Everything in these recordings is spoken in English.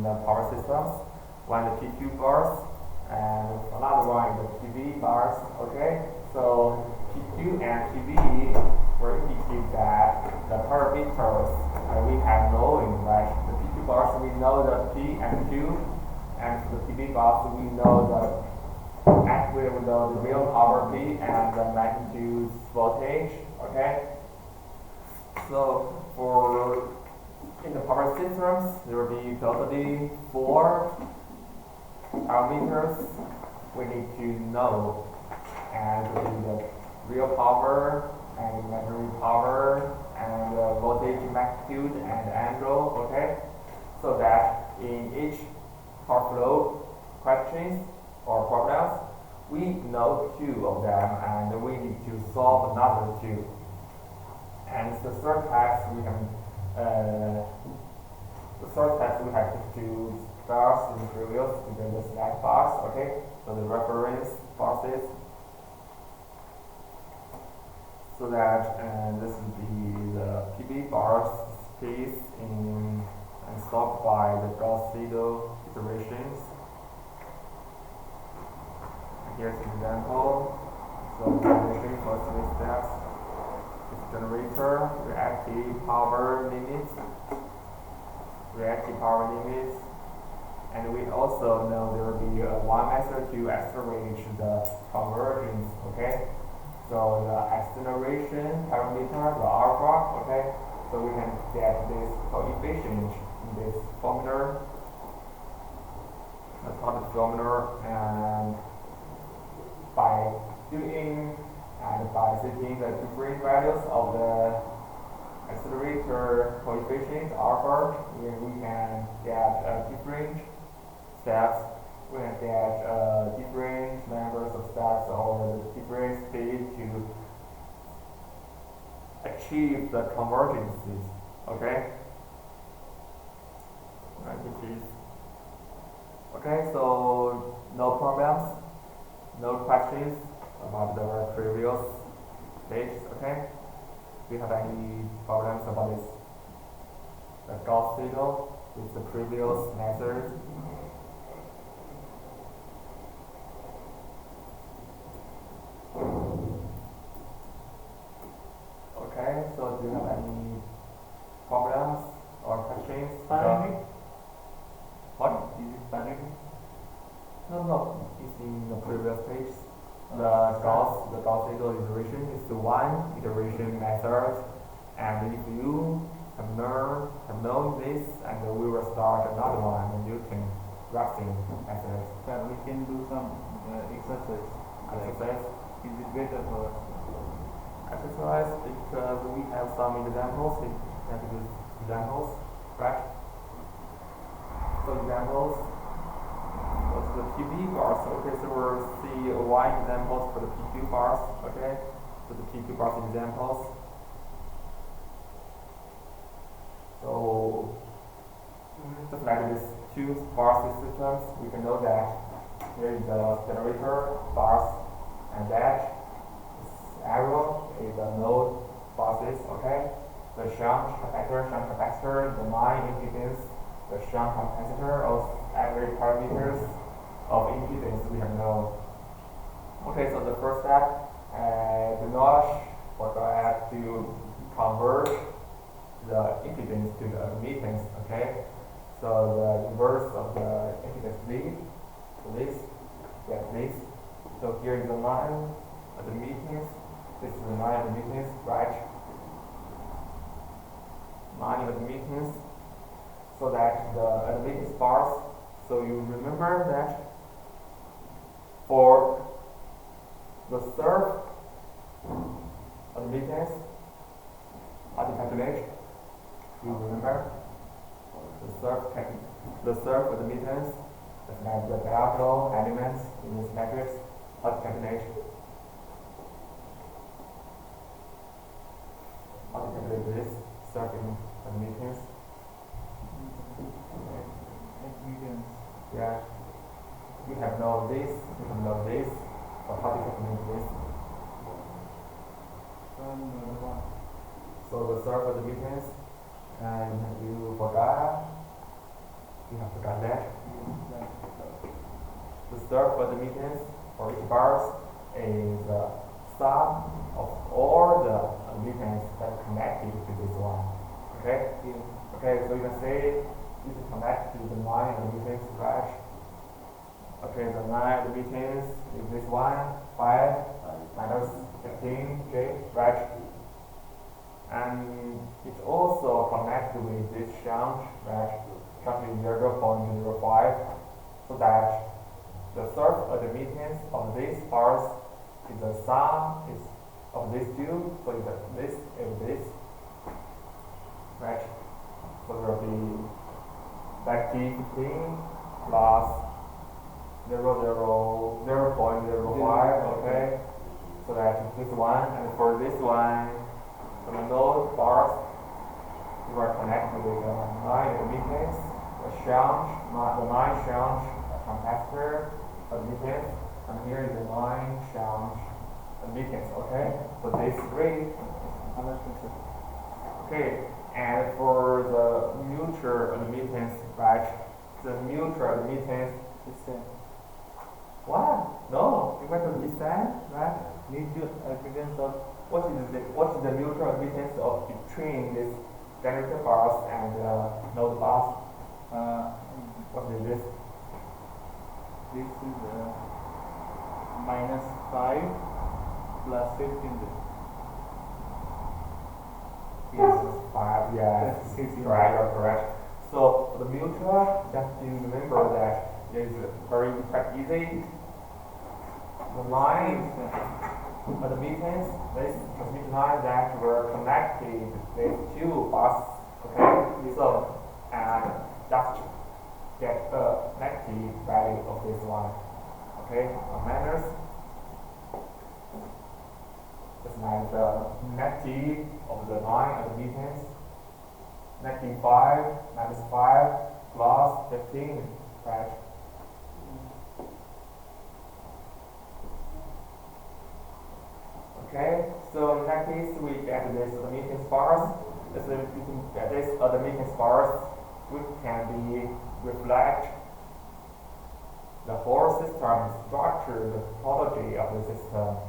in the power systems. One the PQ bars and another one the PV bars. Okay, so PQ and PV will indicate that the parameters we have known, right? The PQ bars we know the P and Q, and the PV bars we know the actually we know the real power P and the magnitude voltage. Okay, so for in the power systems there will be totally 4 parameters we need to know, and the real power and imaginary power and voltage magnitude and angle. Okay, so that in each power flow questions or problems we know 2 of them and we need to solve another 2. And the third task we have two bars in previous because the slack bars. Okay, so the reference bars, so that this will be the PV bars space in and solved by the Gauss-Seidel iterations. Here's an example. So iteration for 3 steps. It's generator, reactive power limits, and we also know there will be one method to accelerate the convergence. Okay, so the acceleration parameter, the alpha. Okay, so we can get this coefficient in this formula, and by doing and by setting the different values of the accelerator coefficient alpha, we can get different steps. We can get different numbers of steps or different speed to achieve the convergences. Okay. Okay, so no problems, no questions about the previous page. Okay. Do you have any problems about this? The Gauss-Seidel with the previous method? Okay, so do you have any problems or questions? What? Is it binary? No, it's in the previous page. The Gauss-Seidel iteration is the one iteration method, and if you have known this, and we will start another one, and you can Rafting method. But we can do some exercise. Exercise. Is it better for Exercise because we have some examples, right? So examples. What's the PV bars? Okay, so we'll see one examples for the PQ bars. Okay, so the PQ bars examples. So just like these 2 bar systems, we can know that here is the generator bars, and that arrow is the node buses. Okay, the shunt capacitor, the line impedance, the shunt capacitor of every parameters of impedance we have known. Okay, so the first step, the notch will have to convert the impedance to the admittance. Okay, so the inverse of the impedance lead, this. So here is the line admittance. This is the line admittance, right? Line admittance. So that the admittance bars. So you remember that for the surf admittance, how to calculate? You remember the surf admittance, like the diagonal elements in this matrix. How to calculate? How to calculate this surf admittance? Yeah, we have known this, but how to calculate this? So the surf admittance, and you forgot You have forgot that. Yes, The surf admittance for each bars is the sum of all the admittance that are connected to this one. Okay? yes. Okay, so you can say this is connected to the 9 admittance, right? Okay, the 9 admittance is this one, 5 minus 15, okay, right? And it's also connected with this shunt, right? Shunt is 0.05, so that the surf admittance of these bars is the sum is of these two, so it's this and this, right? So there will be back T15 plus 0.05, okay? So that's this one, and for this one, for the node bars, you are connected with the 9 admittance, the shunt, the 9 shunt capacitor admittance, and here is the 9 shunt admittance, okay? So these three, Understood, sir. okay, and for the mutual admittance, right? The mutual admittance, It's same. what? No, you want to listen, right? Mutual admittance of What is the mutual admittance of between this generator bus and node bus? What is this? this is minus 5 plus 15. Yes, 5, yes. That's 16. Right, you're correct. So the mutual, just to remember that is very quite easy. The line admittance, this transmission line that were connected with two buses, okay? So, and just get the negative value of this one, okay? Minus, just like the negative of the line admittance, negative 5 minus 5 plus 15, right? Okay, so in that case, we get this admittance bars. This admittance bars, which can be reflect the whole system structure, the topology of the system.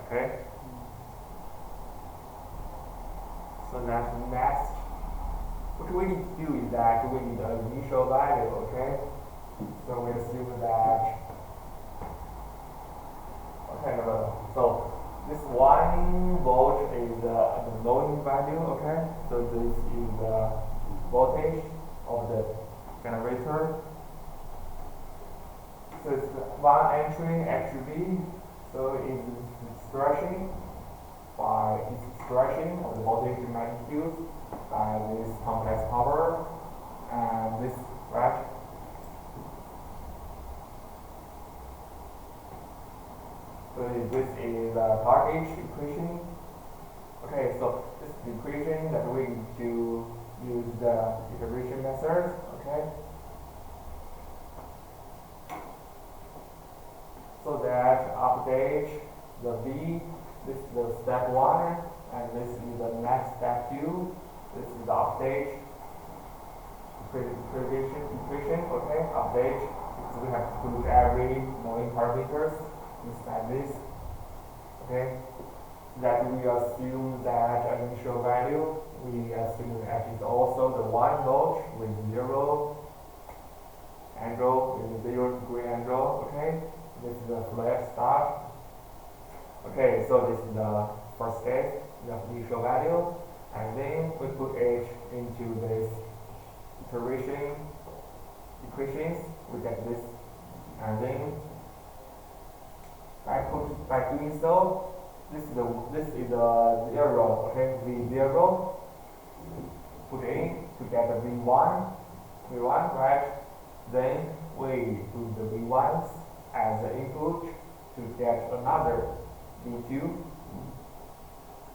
Okay. So that's next. What we need to do is that we need an initial value. Okay. So we assume that. Okay, so this 1 volt is the loading value, okay? So this is the voltage of the generator. So it's one entry HV, so it's expression of the voltage magnitude by this complex power and this, right? So this is the target equation. Okay, so this is the equation that we need to use the iteration method. Okay. So that update the V, this is the step 1, and this is the next step 2. This is the update equation. Okay, update. So we have to put every knowing parameters inside this, okay, that we assume that initial value, we assume that is also the 1 volt with 0 angle, with 0 degree angle, okay, this is the flat start, okay, so this is the first step, the initial value, and then we put H into this equations, we get this, and then by doing so, this is the 0, okay, V0, put in to get the V1, right? Then we put the V1s as the input to get another V2.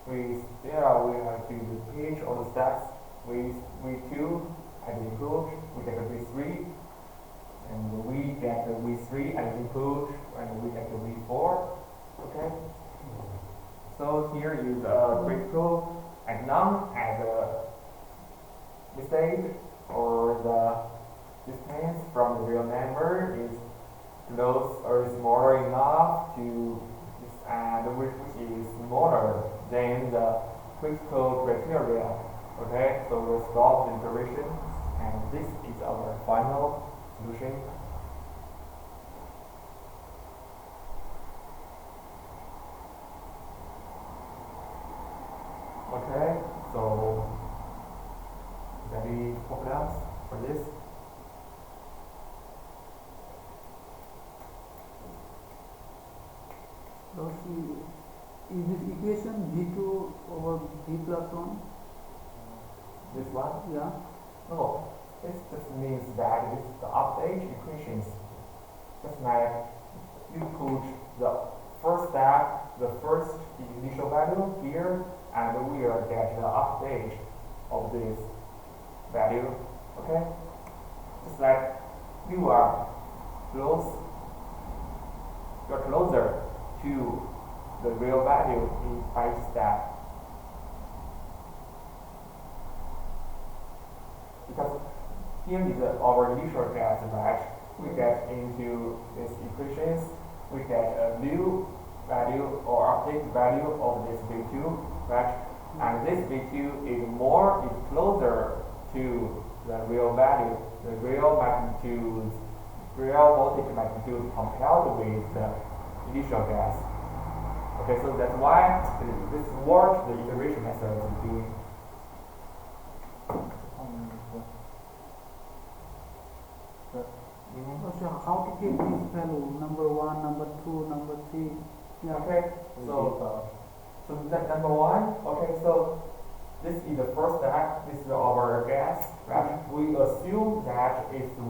We have to repeat all the steps with V2 as the input, we get the V3. And we get the V3 as input, and we get the V4. Okay. So here is a critical and none as a mistake. or the distance from the real number is close or smaller enough to and which is smaller than the critical criteria. Okay, so we'll solve the iteration, and this is our final solution. Okay, so any problems for this? So see, is this equation V2 over V plus 1? This one? Yeah. No, this just means that this is the update equations. Just like you put the first step, the first initial value here, and we will get the update of this value. Okay? Just like you are you're closer to the real value in each step. Because here is our initial guess, right? We get into these equations, we get a new value or update value of this V2, right? And this V2 is closer to the real value, the real magnitude, real voltage magnitude compared with the initial guess. Okay, so that's why this is what the iteration method is doing. So how to get this value? Number 1, number 2, number 3. Yeah. Okay, so that number 1. Okay, so this is the first step. This is our guess, right? We assume that it's 1,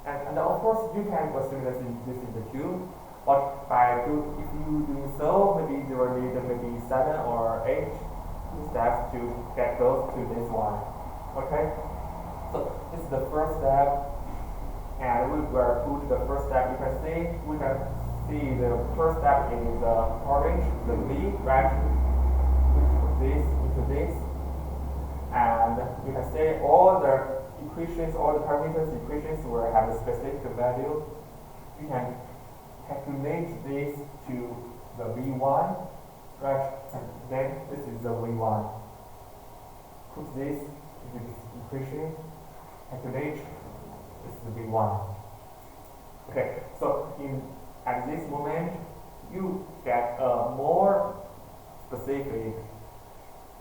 and of course you can assume that this is the 2. But if you do so, maybe you will need maybe 7 or 8 steps to get close to this one. Okay, so this is the first step. And we will put the first step. We can see the first step is orange, the V, right? We put this into this, and you can see all the equations, all the parameters equations will have a specific value. You can calculate this to the V1, right? And then this is the V1. Put this into this equation, calculate. This is the V1. Okay, so at this moment, you get a more specific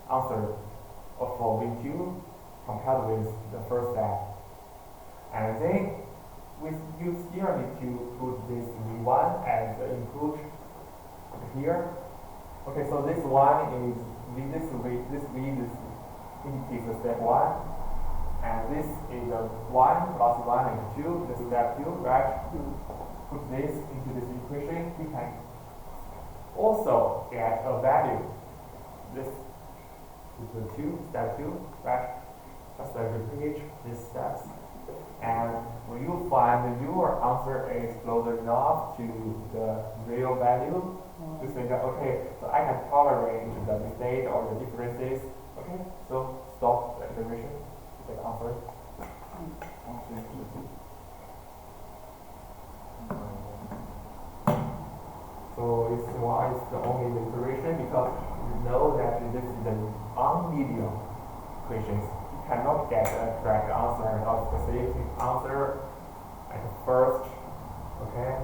answer for V2 compared with the first step. And then you still need to put this V1 as the input here. Okay, so this one is this indicates the step 1. And this is a 1 plus 1 and 2, this is step 2, right? Put this into this equation, we can also get a value. This is the step 2, right? Just repeat these steps. And when you find your answer is closer enough to the real value, you say that, okay, so I can tolerate the mistake or the differences. Okay, so stop the iteration. Answer. So it's why it's the only iteration, because you know that this is the unmedium equations. You cannot get a correct answer or specific answer at first. Okay.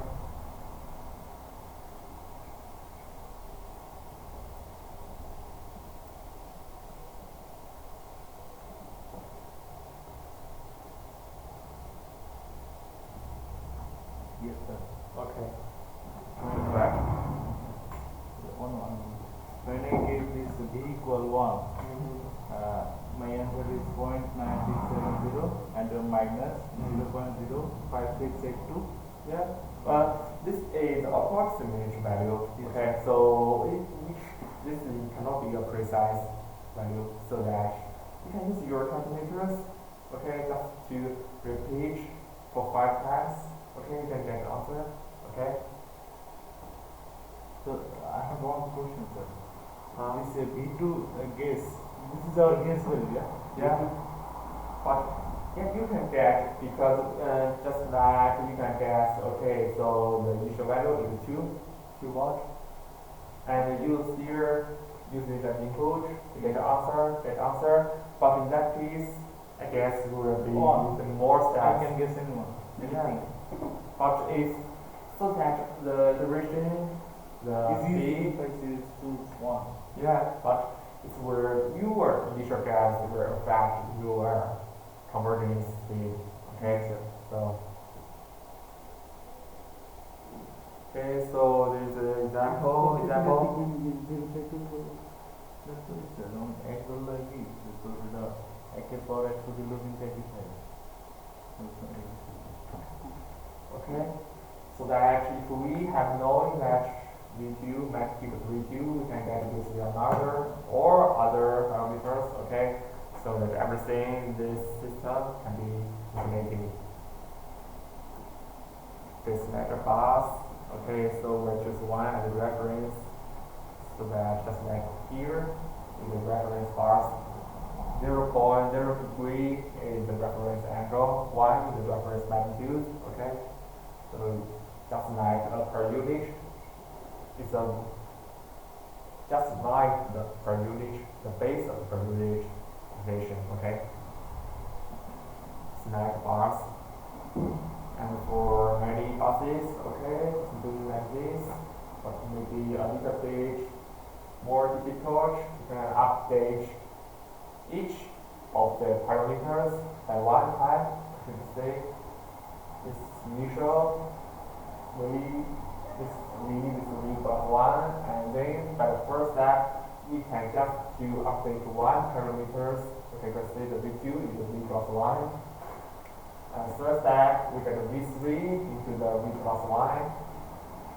Yes, sir. Okay. Correct. When I give this V equal 1, my answer is 0.9670 and minus 0.05682. Yeah. This is approximate value. Okay. So this cannot be a precise value, so that you can use your calculators. Okay, just to repeat for 5 times. Okay, you can get the answer. Okay. So I have one question, sir. This V2 guess. This is our guess value, yeah? Yeah. But Yeah, you can get, because just like you can guess, okay, so the initial value is 2 volt, and you here using the input to get answer, but in that case, I guess we will be using more I steps. can guess anyone. Yeah. But if so that the iteration, the It's easy speed, if I choose 2, 1. yeah, but it's where your initial guess will affect your converging speed. Okay, so okay, so there's an example. With respect to That's what it says. On angle like this, so the AK power actually looking 35. Okay, so that if we have known that V2 magnitude of V2, we can get this another or other parameters. Okay, so that everything in this system can be estimated. This measure bus. Okay, so we choose one as a reference, so that just like here is the reference bars. 0.03 is the reference angle, 1 is the reference magnitude. Okay, so just like a per unit, it's a just like the per unit, the base of the per unit equation. Okay, snack bars. And for many buses, okay, it's doing like this, but maybe a little bit more difficult. You can update each of the parameters by one time. You can say this initial this V plus 1, and then by the first step we can just to update one parameters. Okay, let's say the V2 is the V plus 1. Third step, we get the V3 into the V plus 1.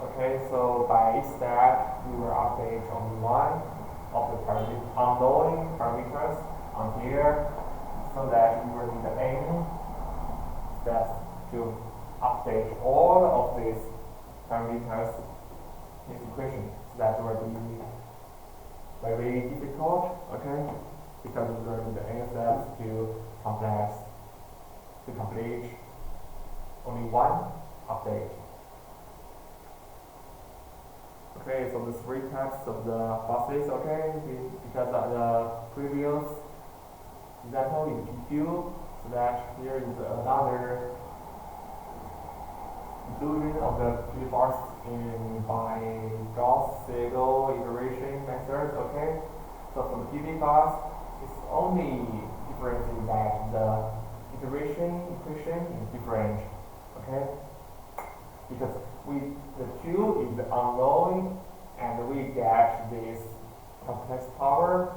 Okay, so by each step, we will update only one of the unknown parameters on here, so that we will need n steps to update all of these parameters in this equation. So that will be very difficult, okay, because we will need n steps to complete only one update. Okay, so the 3 types of the buses, okay, because of the previous example in PQ, so that here is another inclusion of the PV bus in by Gauss-Seidel iteration method, okay. So for the PV bus, it's only difference in that the iteration equation is different, okay? Because the Q is unknown, and we get this complex power.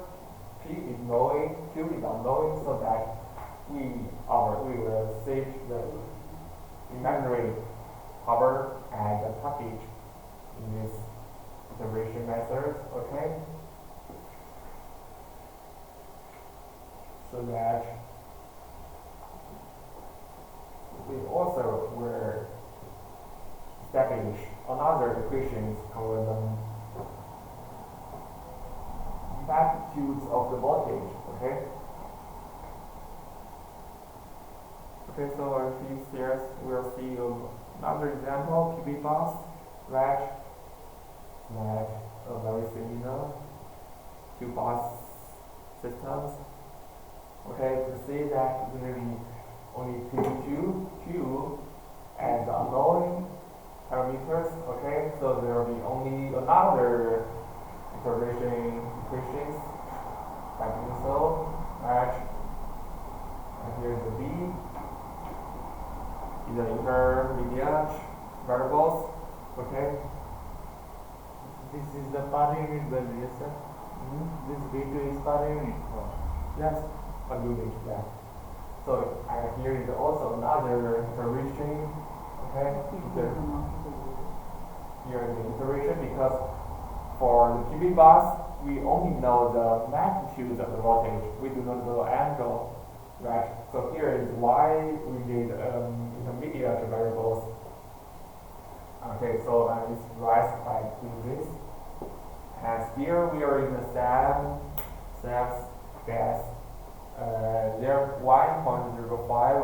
P is knowing, Q is unknown, so that we will set the imaginary power as a package in this iteration method, okay? So that we also will establish another equations called the magnitudes of the voltage. Okay. Okay, so in these years we'll see another example, PV bus, that very similar to bus systems. Okay, to see that there will be only Q and the unknown parameters. Okay, so there will be only another iteration equations like so, right? And here's the V, is the intermediate variables. Okay. This is the per unit value, yes sir? This V2 is per unit. Yes, per unit, yeah. So here is also another iteration. Okay, here is the iteration, because for the PV bus we only know the magnitude of the voltage. We do not know the angle, right? So here is why we need intermediate variables. Okay, so it's right by doing this. And here we are in the SAM gas. There 1.05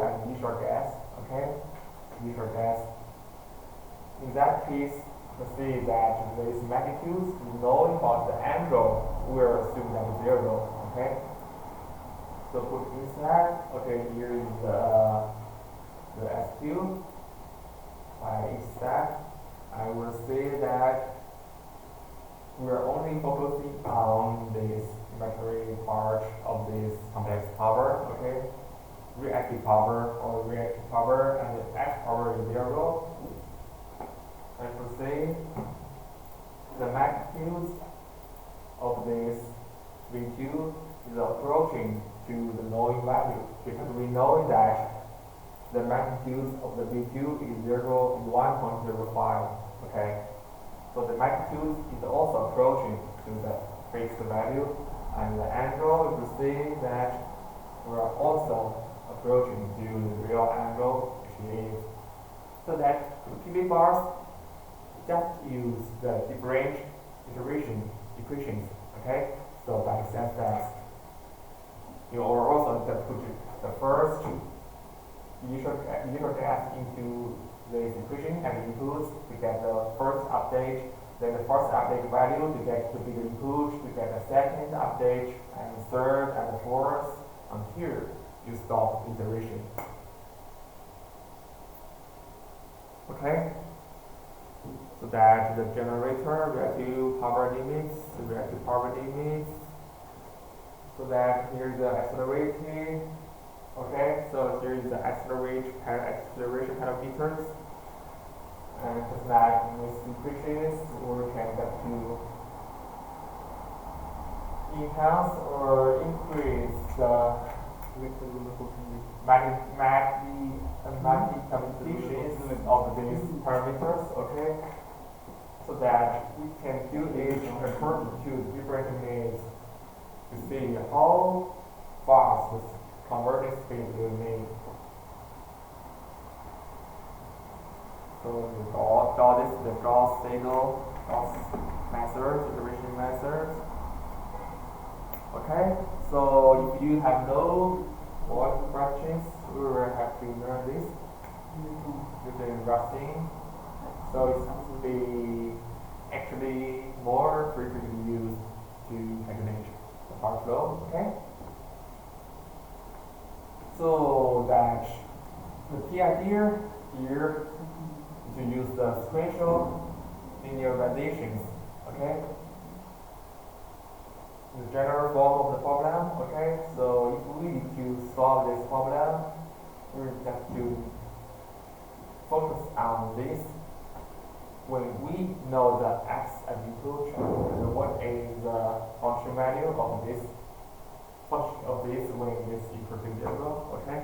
initial gas. In that case, we see that these magnitudes, knowing about the angle, we'll assume that is 0, okay? So put inside, okay, here is the SQ. By each step, I will say that we're only focusing on this imaginary part of this complex power, okay? Reactive power or reactive power, and the X power is 0. And to say the magnitude of this V2 is approaching to the knowing value, because we know that the magnitude of the V2 is 0 and 1.05, okay? So the magnitude is also approaching to the fixed value, and the angle, you see that we are also approaching to the real angle, which is, so that PV bars just use the different iteration equations, okay? So that makes sense that you are also to put the first initial gas into this equation and inputs to get the first update, then the first update value to get the bigger input, to get the second update, and the third and the fourth, and here you stop iteration. Okay? So that the generator, reactive power limits, so that here is the accelerated. Okay, so here is the acceleration parameters, and just like with equations, we can get to enhance or increase the magnifications of these parameters. Okay, so that we can do it according to different needs to see how fast this converting speed will need. So the Gauss is the Gauss method, iteration method. Okay, so if you have no more questions, we will have to learn this using Racine. So it will be actually more frequently used to calculate the power flow. Okay. So that the key idea here is to use the sequential linearizations, okay? The general form of the problem, okay? So if we need to solve this problem, we have to focus on this. When we know the x as input, and what is the function value of this function of this when this equal to 0, okay?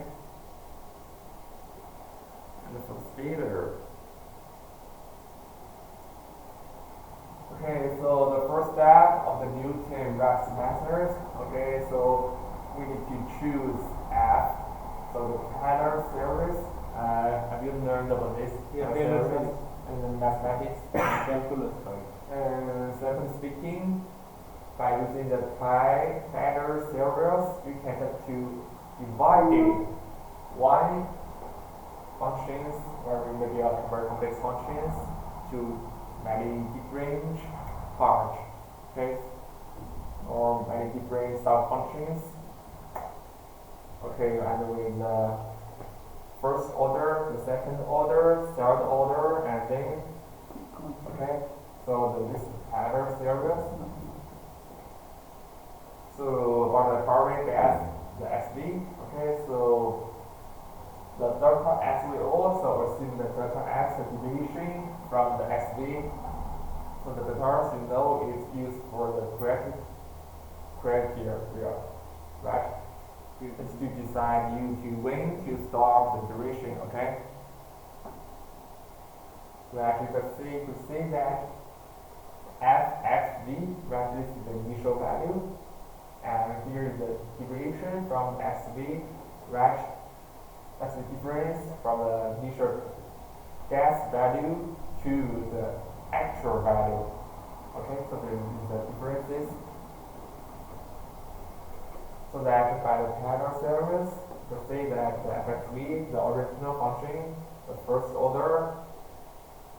And so later. Okay, so the first step of the Newton-Raphson method, okay, so we need to choose F. So the Taylor series, have you learned about this? Yeah, series in mathematics? Calculus, And simply speaking, by using the Taylor series, we can get to divide one functions, or maybe very complex functions, to many different parts, okay, or many different sub-functions. Okay, and with the first order, the second order, third order, and then, okay, so this is Taylor series. So about the power gas, the SV, okay, so the delta S will also assume the delta X deviation from the SV. So the delta, you know, is used for the criteria, right? It's to decide you to when to stop the duration, okay? That you could say that Fxv, right, this is the initial value, and here is the deviation from SV, right? That's the difference from the initial gas value to the actual value. Okay, so there is the differences. So that by the Taylor series, to say that the fxv, the original function, the first order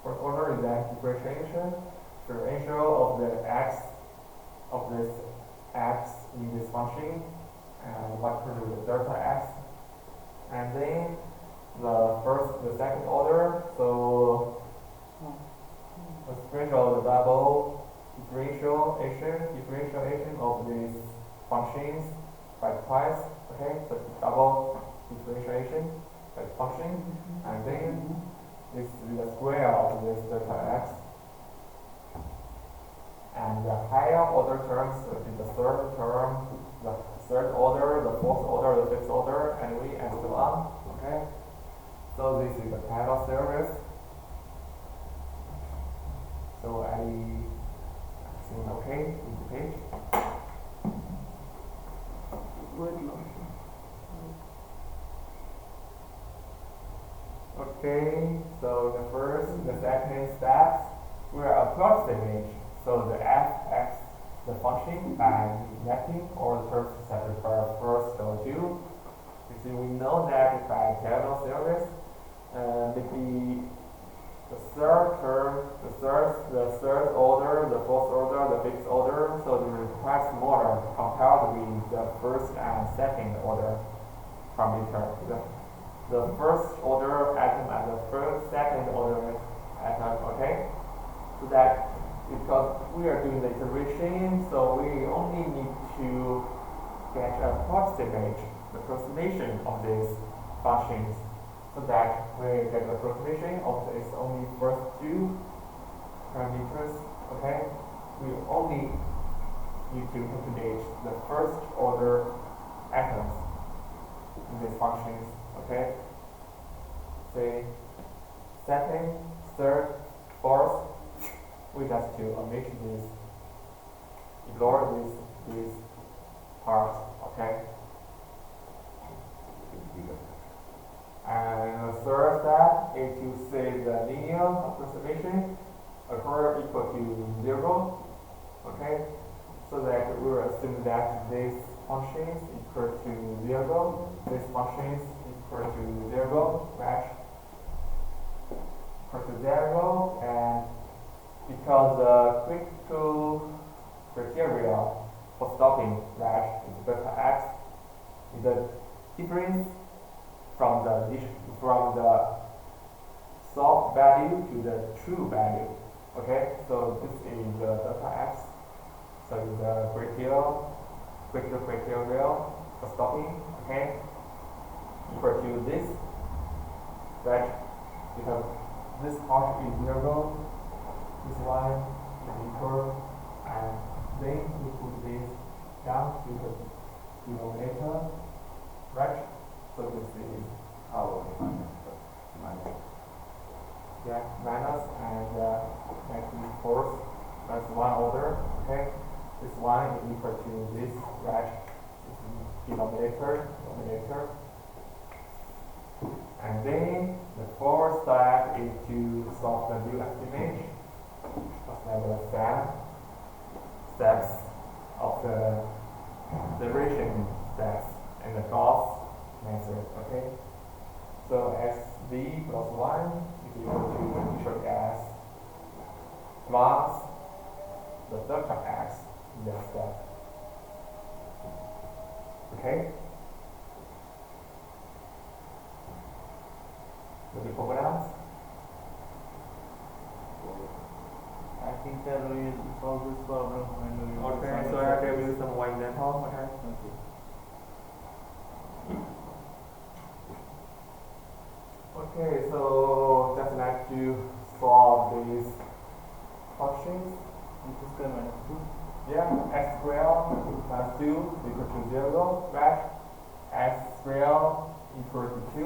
is that differential of the x of this x in this function, and what to do with delta x, and then the second order, so the special double differentiation of these functions by twice, okay, so double differentiation by function, and then this is the square of this delta x, and the higher order terms, which is the third term, the third order, the fourth order, the fifth order, and so on, okay. So this is the Taylor series. So I think okay with the page. Weight loss. Okay, so the second steps, we are approximate. So the fx, the function by netting or the first satisfy first or two. You see, we know that by Taylor series, maybe the third term, the third order, the fourth order, the fifth order, so the request smaller compared with the first and second order parameter. The first order atom and the second order atom, okay? So that because we are doing the iteration, so we only need to get the approximation of these functions. So that we get the approximation of this only first two parameters, okay? We only need to calculate the first order atoms in these functions, okay? Say second, third, fourth, we just to omit this, ignore this part, okay? And the third step is to say the linear approximation occur equal to 0, okay? So that we will assume that these functions equal to 0, these functions equal to 0, right? Equal to 0, and because the critical criteria for stopping that is delta x is the difference from the soft value to the true value. Okay, so this is the delta x. So the critical criteria for stopping. Okay, equal to this. Right, because this part is 0, this one is equal, and then we put this down to the denominator. Right. So this is how minus. Yeah, minus and next fourth, that's one order, okay? This one is equal to this, right? This is denominator. And then the fourth step is to solve the new estimate. What's the steps of the derivation steps and the Gauss method, okay? So SV plus 1 is equal to the initial gas plus the delta x in that step. Okay? Any problems? I think that we will solve this problem when we will Okay, solve so it. I give you some one example, okay? Okay. Okay, so just like to solve these functions. X square minus 2. Yeah, x squared plus 2 equal to 0, right? X squared equal to 2,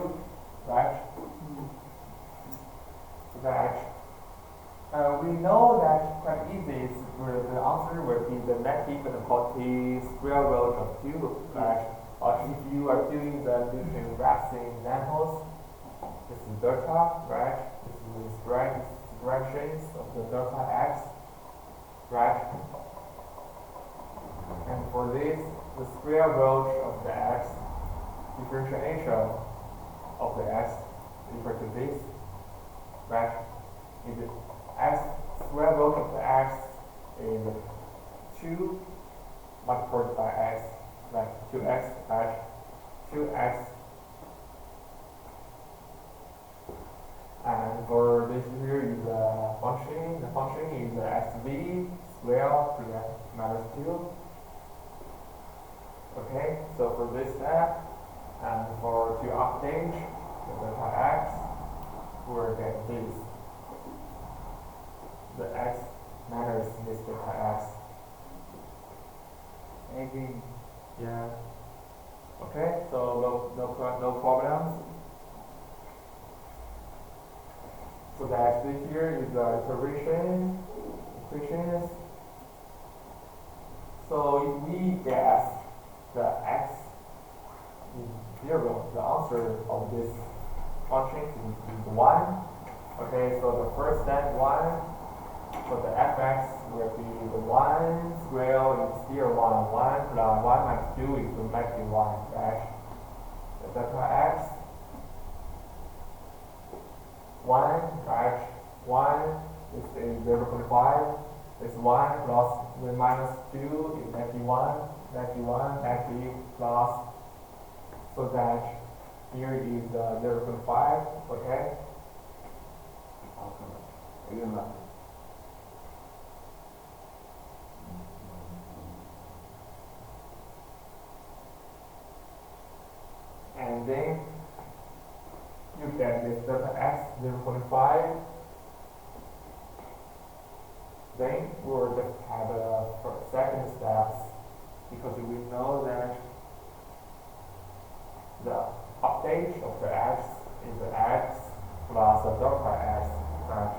right? That we know that quite easy. The answer will be the negative inequality square root of 2, right? Or if you are doing the Newton Raphson examples, this is delta, right? This is directions of the delta x, right? And for this, the square root of the x differentiation of the x equal to this, right? If the x square root of the x is 2 multiplied by x, like 2x, right? 2x. And for this here is the function is xv square to the minus 2. Okay, so for this step, and for to update the delta x, we'll get this. The x minus this delta x. Again, Yeah. Okay, so no problems. So the actually here is the equations. So if we guess the x is 0, the answer of this function is 1. Okay, so the first step 1. So the fx will be the 1 square is still 1. 1 plus 1 minus 2 is negative 1, right? The delta x 1, right? 1 is 0.5. This 1 plus the minus 2 is negative 1, negative 1, negative plus. So that here is 0.5, okay? Again, And then you get this delta x 0.5. Then we'll just have a second steps because we know that the update of the x is the x plus the delta x, right?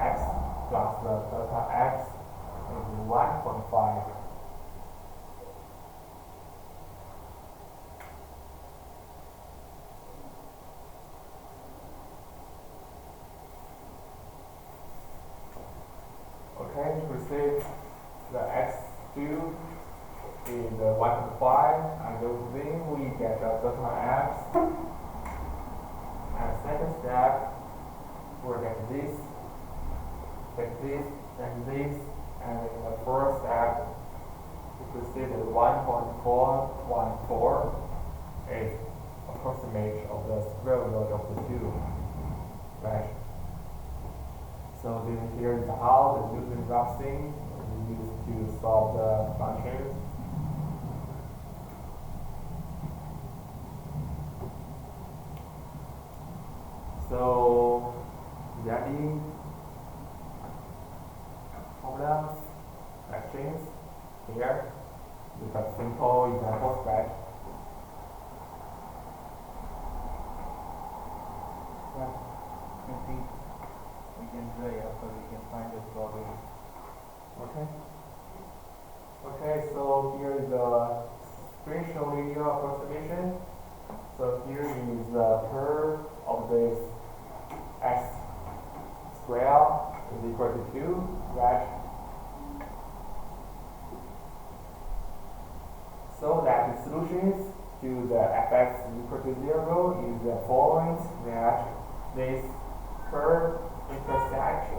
X plus the delta x is 1.5. Okay, we say the x2 is 1.5, and then we get the delta x. And second step, we'll get this, and in the first step, we could see that 1.414 is approximate of the square root of the 2, right? So then here is how the Newton Raphson is used to solve the functions. So, any problems, questions here? We got simple examples, right? I think we can try after we can find the problem. Okay. Okay, so here is the spatial linear approximation. So here is the curve of this x square is equal to 2, right? So that the solutions to the fx equal to 0 is the point that this curve intersects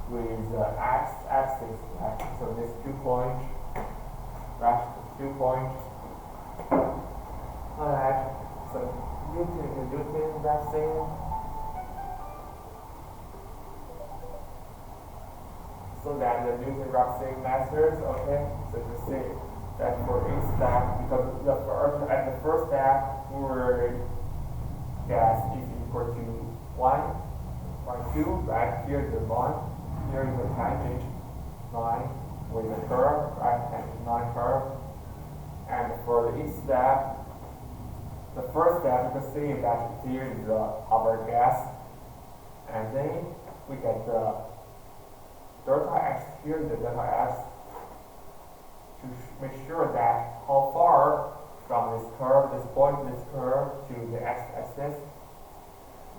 with the x-axis, right? So this 2 point, right? 2 point. Alright, so Newton Raphson. So that the Newton Raphson methods, okay? So you see that for each step, because at the first step, we were gas is equal to 1 or 2, right? Here's the 1, here is the tangent line with the curve, right? Tangent line curve. And for each step, the first step, you can see that here is our gas, and then we get the delta x, here is the delta x, to make sure that how far from this curve, this point, this curve, to the x-axis.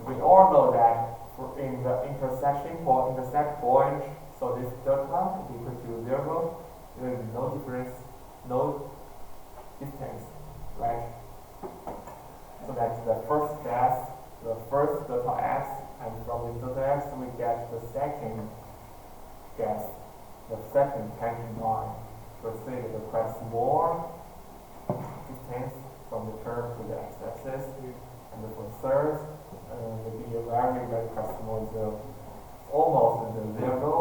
We all know that in the intersect point, so this delta is equal to 0, there is no difference, no distance first x, the first delta x, and from this delta x we get the second guess, the second tangent line. Proceed with a quite small distance from the curve to the x-axis, and for third, will be a very quite small zero, almost the zero,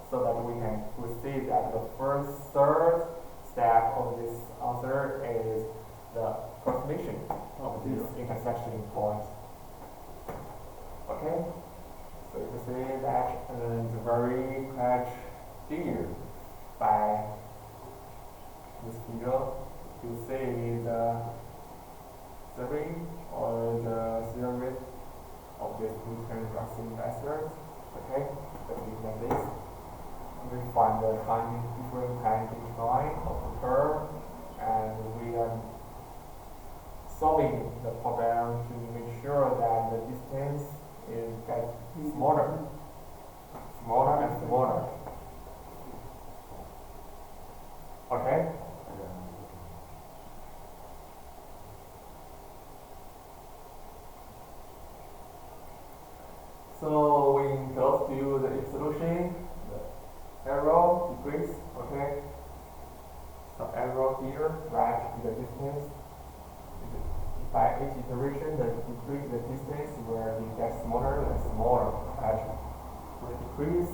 so that we can see that the first third step of this answer is the approximation of this intersection point. Okay, so you can see that it's very quite clear by this figure. You see the theory or the theory of this two-term Gaussian vectors. Okay, so we like this. We find the different tangent line of the curve, and we are solving the problem to make sure that the distance is get smaller and smaller. Okay. So we close to the solution, the arrow decrease, okay? Some arrow here, right, the distance. By each iteration, the decrease the distance will get smaller and smaller, right? The decrease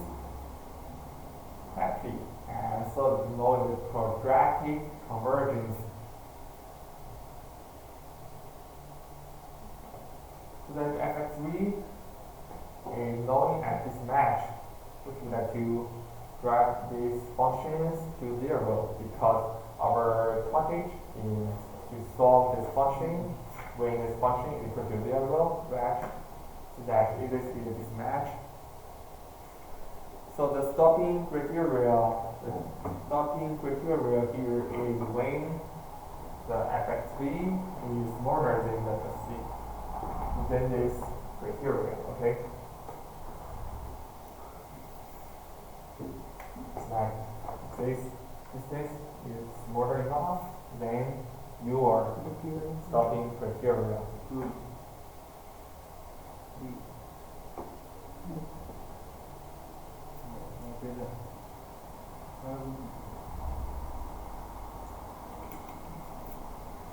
actually, and so the know the quadratic convergence. So then fx3 is knowing at this match, which would like to drive these functions to zero, because our target is to solve this function when this function is equal to zero, right? So that it is a mismatch. So the stopping criteria here is when the fx3 is smaller than the c, then this criteria, okay? It's like this distance is smaller enough, then your stopping criteria.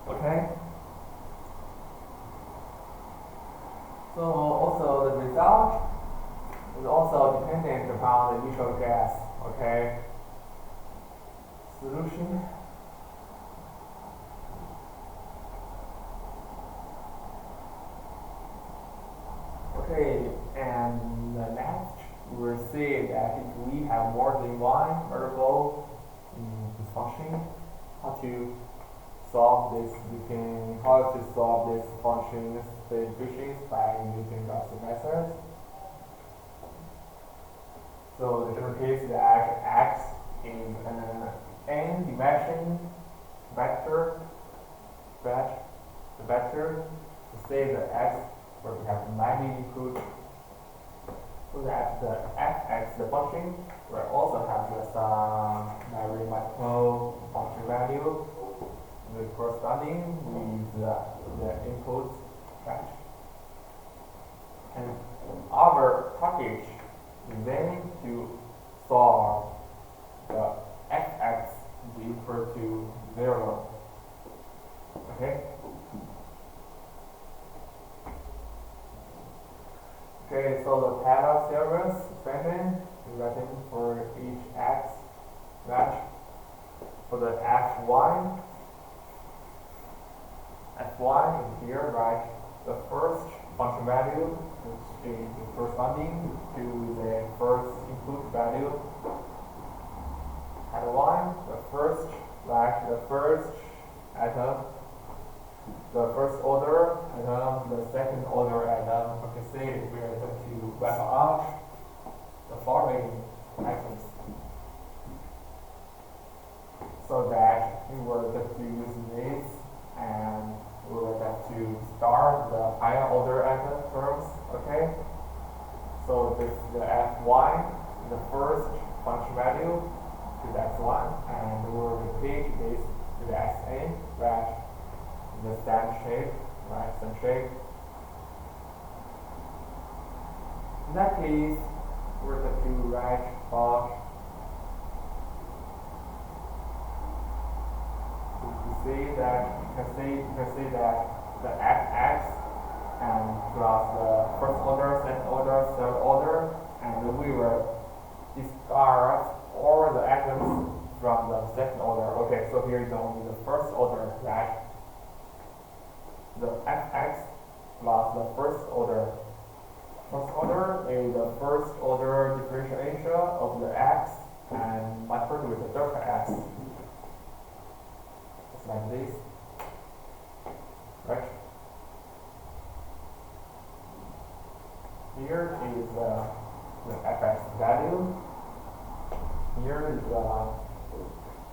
Okay. So also the result is also dependent upon the initial guess. Okay. Solution. Okay, and next we will see that if we have more than one variable in this function, how to solve this. We can how to solve this function's equations by using Gaussian methods. So the general case that x is an n dimension vector, the vector to say the x where we have 90 input, so that the fx, the function, will also have some mathematical function value corresponding with the input batch. And our target is then to solve the fx is equal to 0. Okay? Okay, so the Taylor series expression is written for each x match. For the f1 is here, right? The first function value, which is corresponding to the first input value. At 1, the first, right? The first atom. The first order atom, the second order atom. You can see we are going to wrap up the following items, so that we will get to use this, and we will get to start the higher order atom terms. Okay. So this is the f1, the first function value to the x1, and we will repeat this to the xn, right? The stand shape, right? Stand shape, In that case, we're going to write about you can say that the fx and plus the first order, second order, third order, and we will discard all the items from the second order. Okay, so here is only the first order, right? The fx plus the first order. First order is the first order differentiation of the x and multiplied with the delta x. Just like this. Right? Here is the fx value. Here is the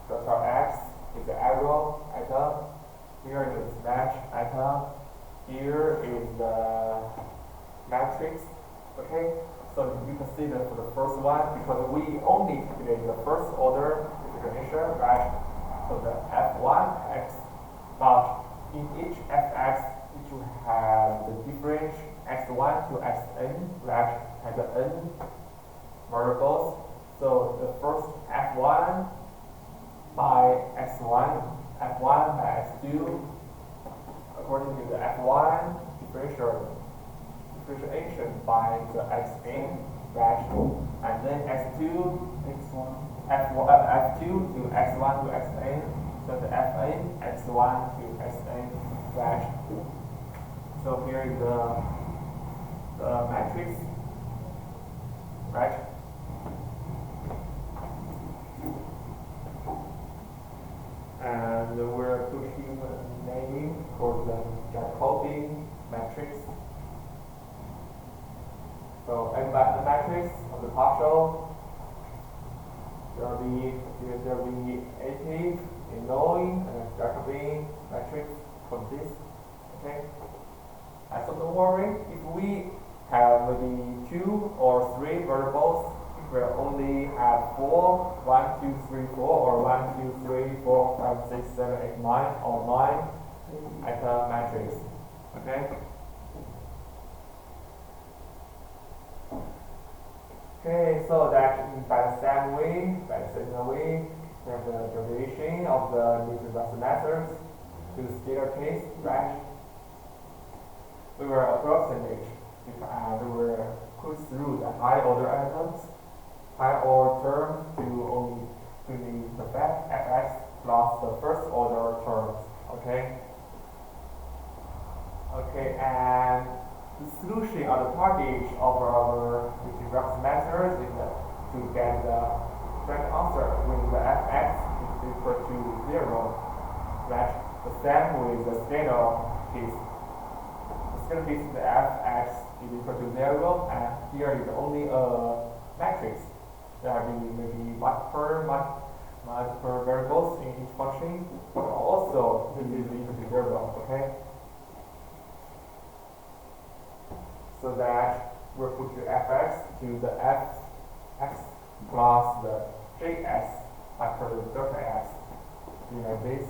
delta x is the arrow item. Here is the slash item. Here is the matrix. Okay, so you can see that for the first one, because we only calculate the first order differential, right? So the f1 x, but in each fx, it will have the difference x1 to xn, right? Has the n variables. So the first f1 by x1, f1 by x2, according to the f1 differentiation by the xn, right? And then x2 f2 to x1 to xn, so the fn x1 to xn, right? So here is the matrix, right? And we're putting a name for the Jacobi matrix. So and by the matrix of the partial, there will be additive, knowing, and Jacobi matrix for this. Okay. And so don't worry, if we have maybe 2 or 3 variables, we only have 4, 1, 2, 3, 4, or 1, 2, 3, 4, 5, 6, 7, 8, 9, or 9 item matrix. Okay? Okay, so that by the same way, there's the derivation of the Newton-Raphson methods to the scalar case, right? We will approximate and we will push through the high order items, high order terms to only to the fx plus the first order terms. Okay. Okay, and the solution or the package of our Newton-Raphson methods is to get the correct answer when the fx is equal to 0. Right? The same with the scalar case. The case the fx is equal to 0, and here is only a matrix. There will be maybe multiple variables in each function, but also this is equal to 0. Okay. So that we'll put the fx to the fx plus the jx after the delta x, like this.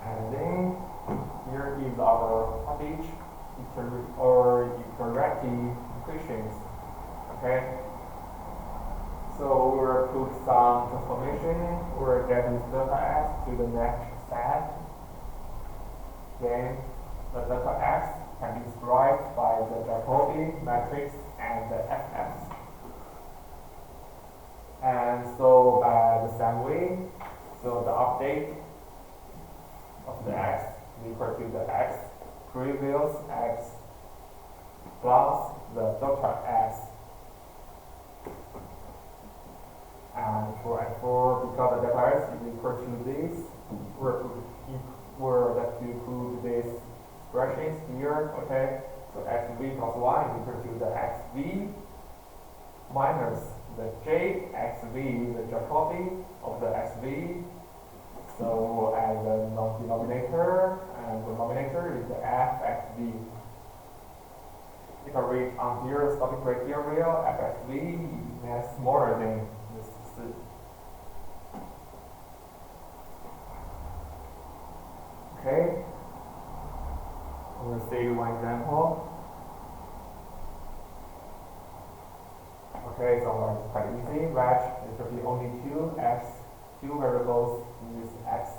And then here is our package or corrective equations. Okay. So we'll put some transformation. We'll get this delta x to the next set. Then the delta x can be described by the Jacobi matrix and the fx. And so by the same way, so the update of the x is equal to the x previous x plus the delta x. And for because the delta x is equal to this, we're going to put this expressions here. Okay, so xv plus 1 is equal to the xv minus the jxv, the Jacobi of the xv. So as the denominator, and the denominator is the fxv. If I read on here stopping criteria, fxv is smaller than this. Okay. We'll see one example. Okay, so it's quite easy, right? There should be only two variables in this x.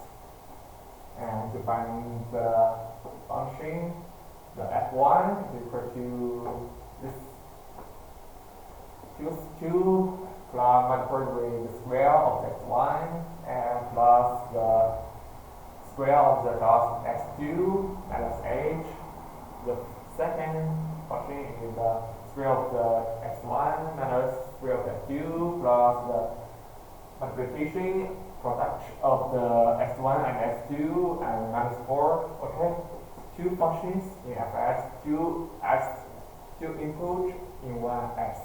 And to find the function, the f1 is equal to this 2 plus multiplied with the square of x1 and plus the square of the dot x2 minus h. The second function is the square of the x1 minus square of the 2 plus the multiplication product of the x1 and x2 and minus 4. Okay, two functions in fx, two input in one x.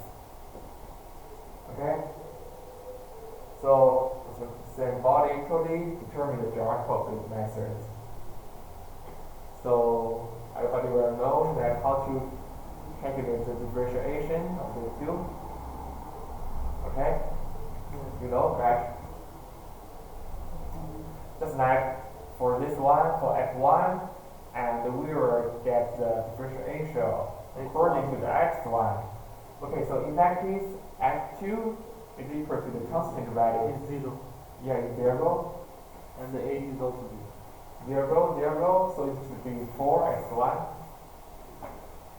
Okay, so symbolically determine the Jacobi method. So everybody will know that how to calculate the differentiation of the two. Okay, you know, right? Just like for this one, for f1, and we will get the differential according to the x1. Okay, so in that case, f2 is equal to the constant value. It's 0. Yeah, it's 0. And the 8 is also 0. 0, 0, so it should be 4x1.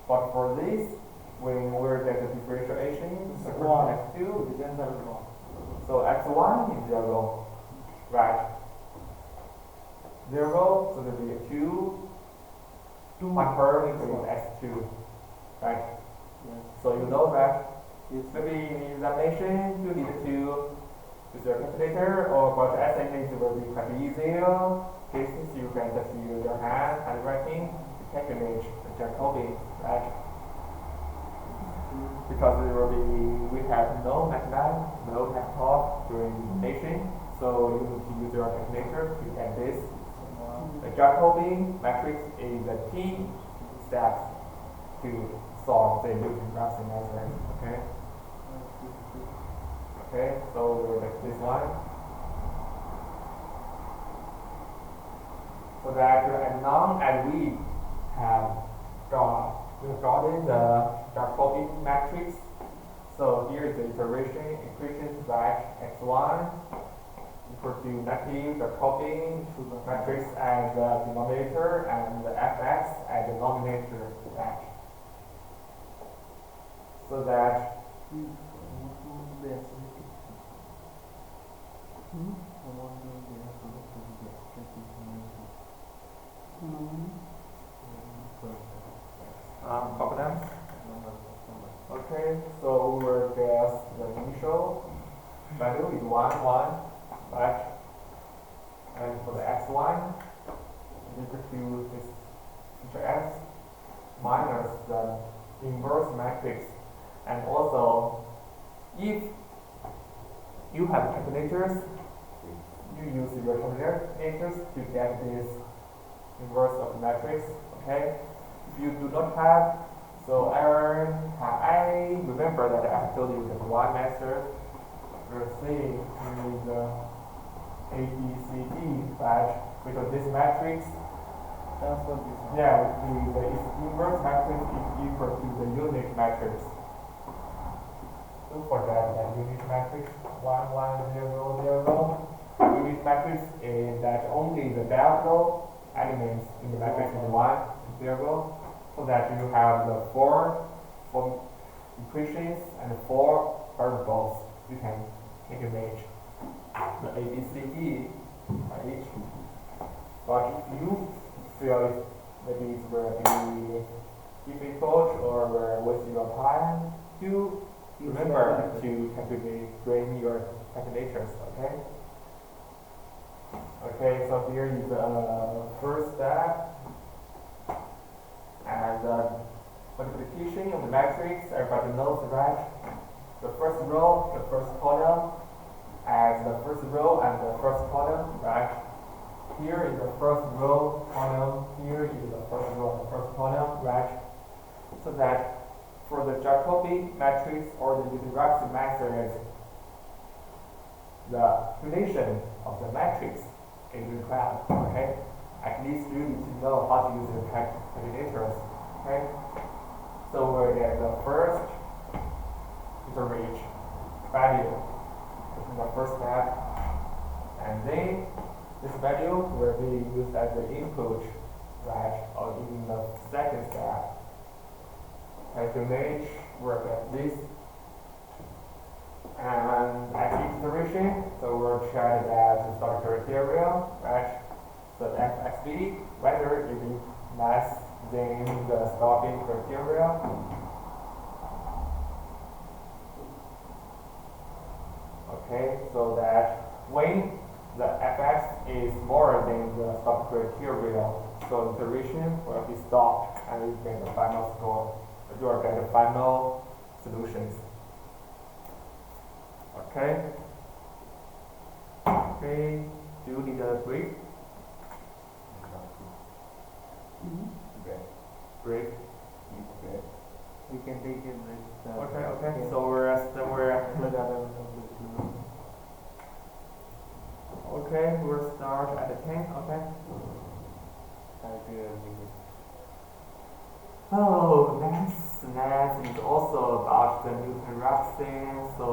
But for this, when we get the differentiation, It's according to 1. x2, Then that is 1. so x1 is 0, right? 0, so there will be a 2 multiplied with x2, right? Yes. So you know that Yes. maybe in the examination you need to use your calculator, or but the essay case will be quite easier. Cases you can just use your hand handwriting to calculate the Jacobi, right? Because there will be we have no mathematics, no laptop during the examination, so you need to use your calculator to get this. The Jacobi matrix is the key step to solve the Newton-Raphson method. Okay. Okay, so we'll get this one. So that as long as we have gotten the Jacobi matrix, so here is the equation that x1 equal to negative Jacobi matrix as the denominator and the fx as the denominator. Right? So that copy them. Okay, so we will guess the initial value is 1, 1, right? And for the x1, we equal to this feature x minus the inverse matrix. And also, if you have calculators, you use your calculators to get this inverse of the matrix. Okay. If you do not have, so I remember that I told you that one method we'll see in the ABCD, right? Because this matrix, Transfer this one. yeah, the inverse matrix is equal to the unit matrix. Look for that unit matrix 1, 1, 0, 0. Unit matrix is that only the diagonal elements in the matrix is 1, 0, so that you have the four equations and 4 variables. You can calculate the ABCD by each. But if you feel maybe it will be difficult or will waste your time, to remember to bring your calculators, okay? Okay, so here is the first step. And multiplication of the matrix, everybody knows, right? The first row, the first column, as the first row and the first column, right? Here is the first row column, here is the first row and the first column, right? So that for the Jacobi matrix or the Newton-Raphson method, the relation of the matrix is required, okay? At least you need to know how to use the calculators, okay? So we get the first to reach value. This is the first step. And then this value will be used as the input, right? Or in the second step. Calculate, work at this. And at each iteration, so we'll check that the stock criteria, right? So the FXB, whether it is less than the stopping criteria. Okay, so that when the fx is more than the stop criteria, so the iteration will be stopped and you get the final score. You will get the final solutions. Okay. Okay. Do you need a break? Break. We can take a break. Okay. So we're okay. We'll start at the 10. Okay. Oh, next is also about the Newton-Raphson. So.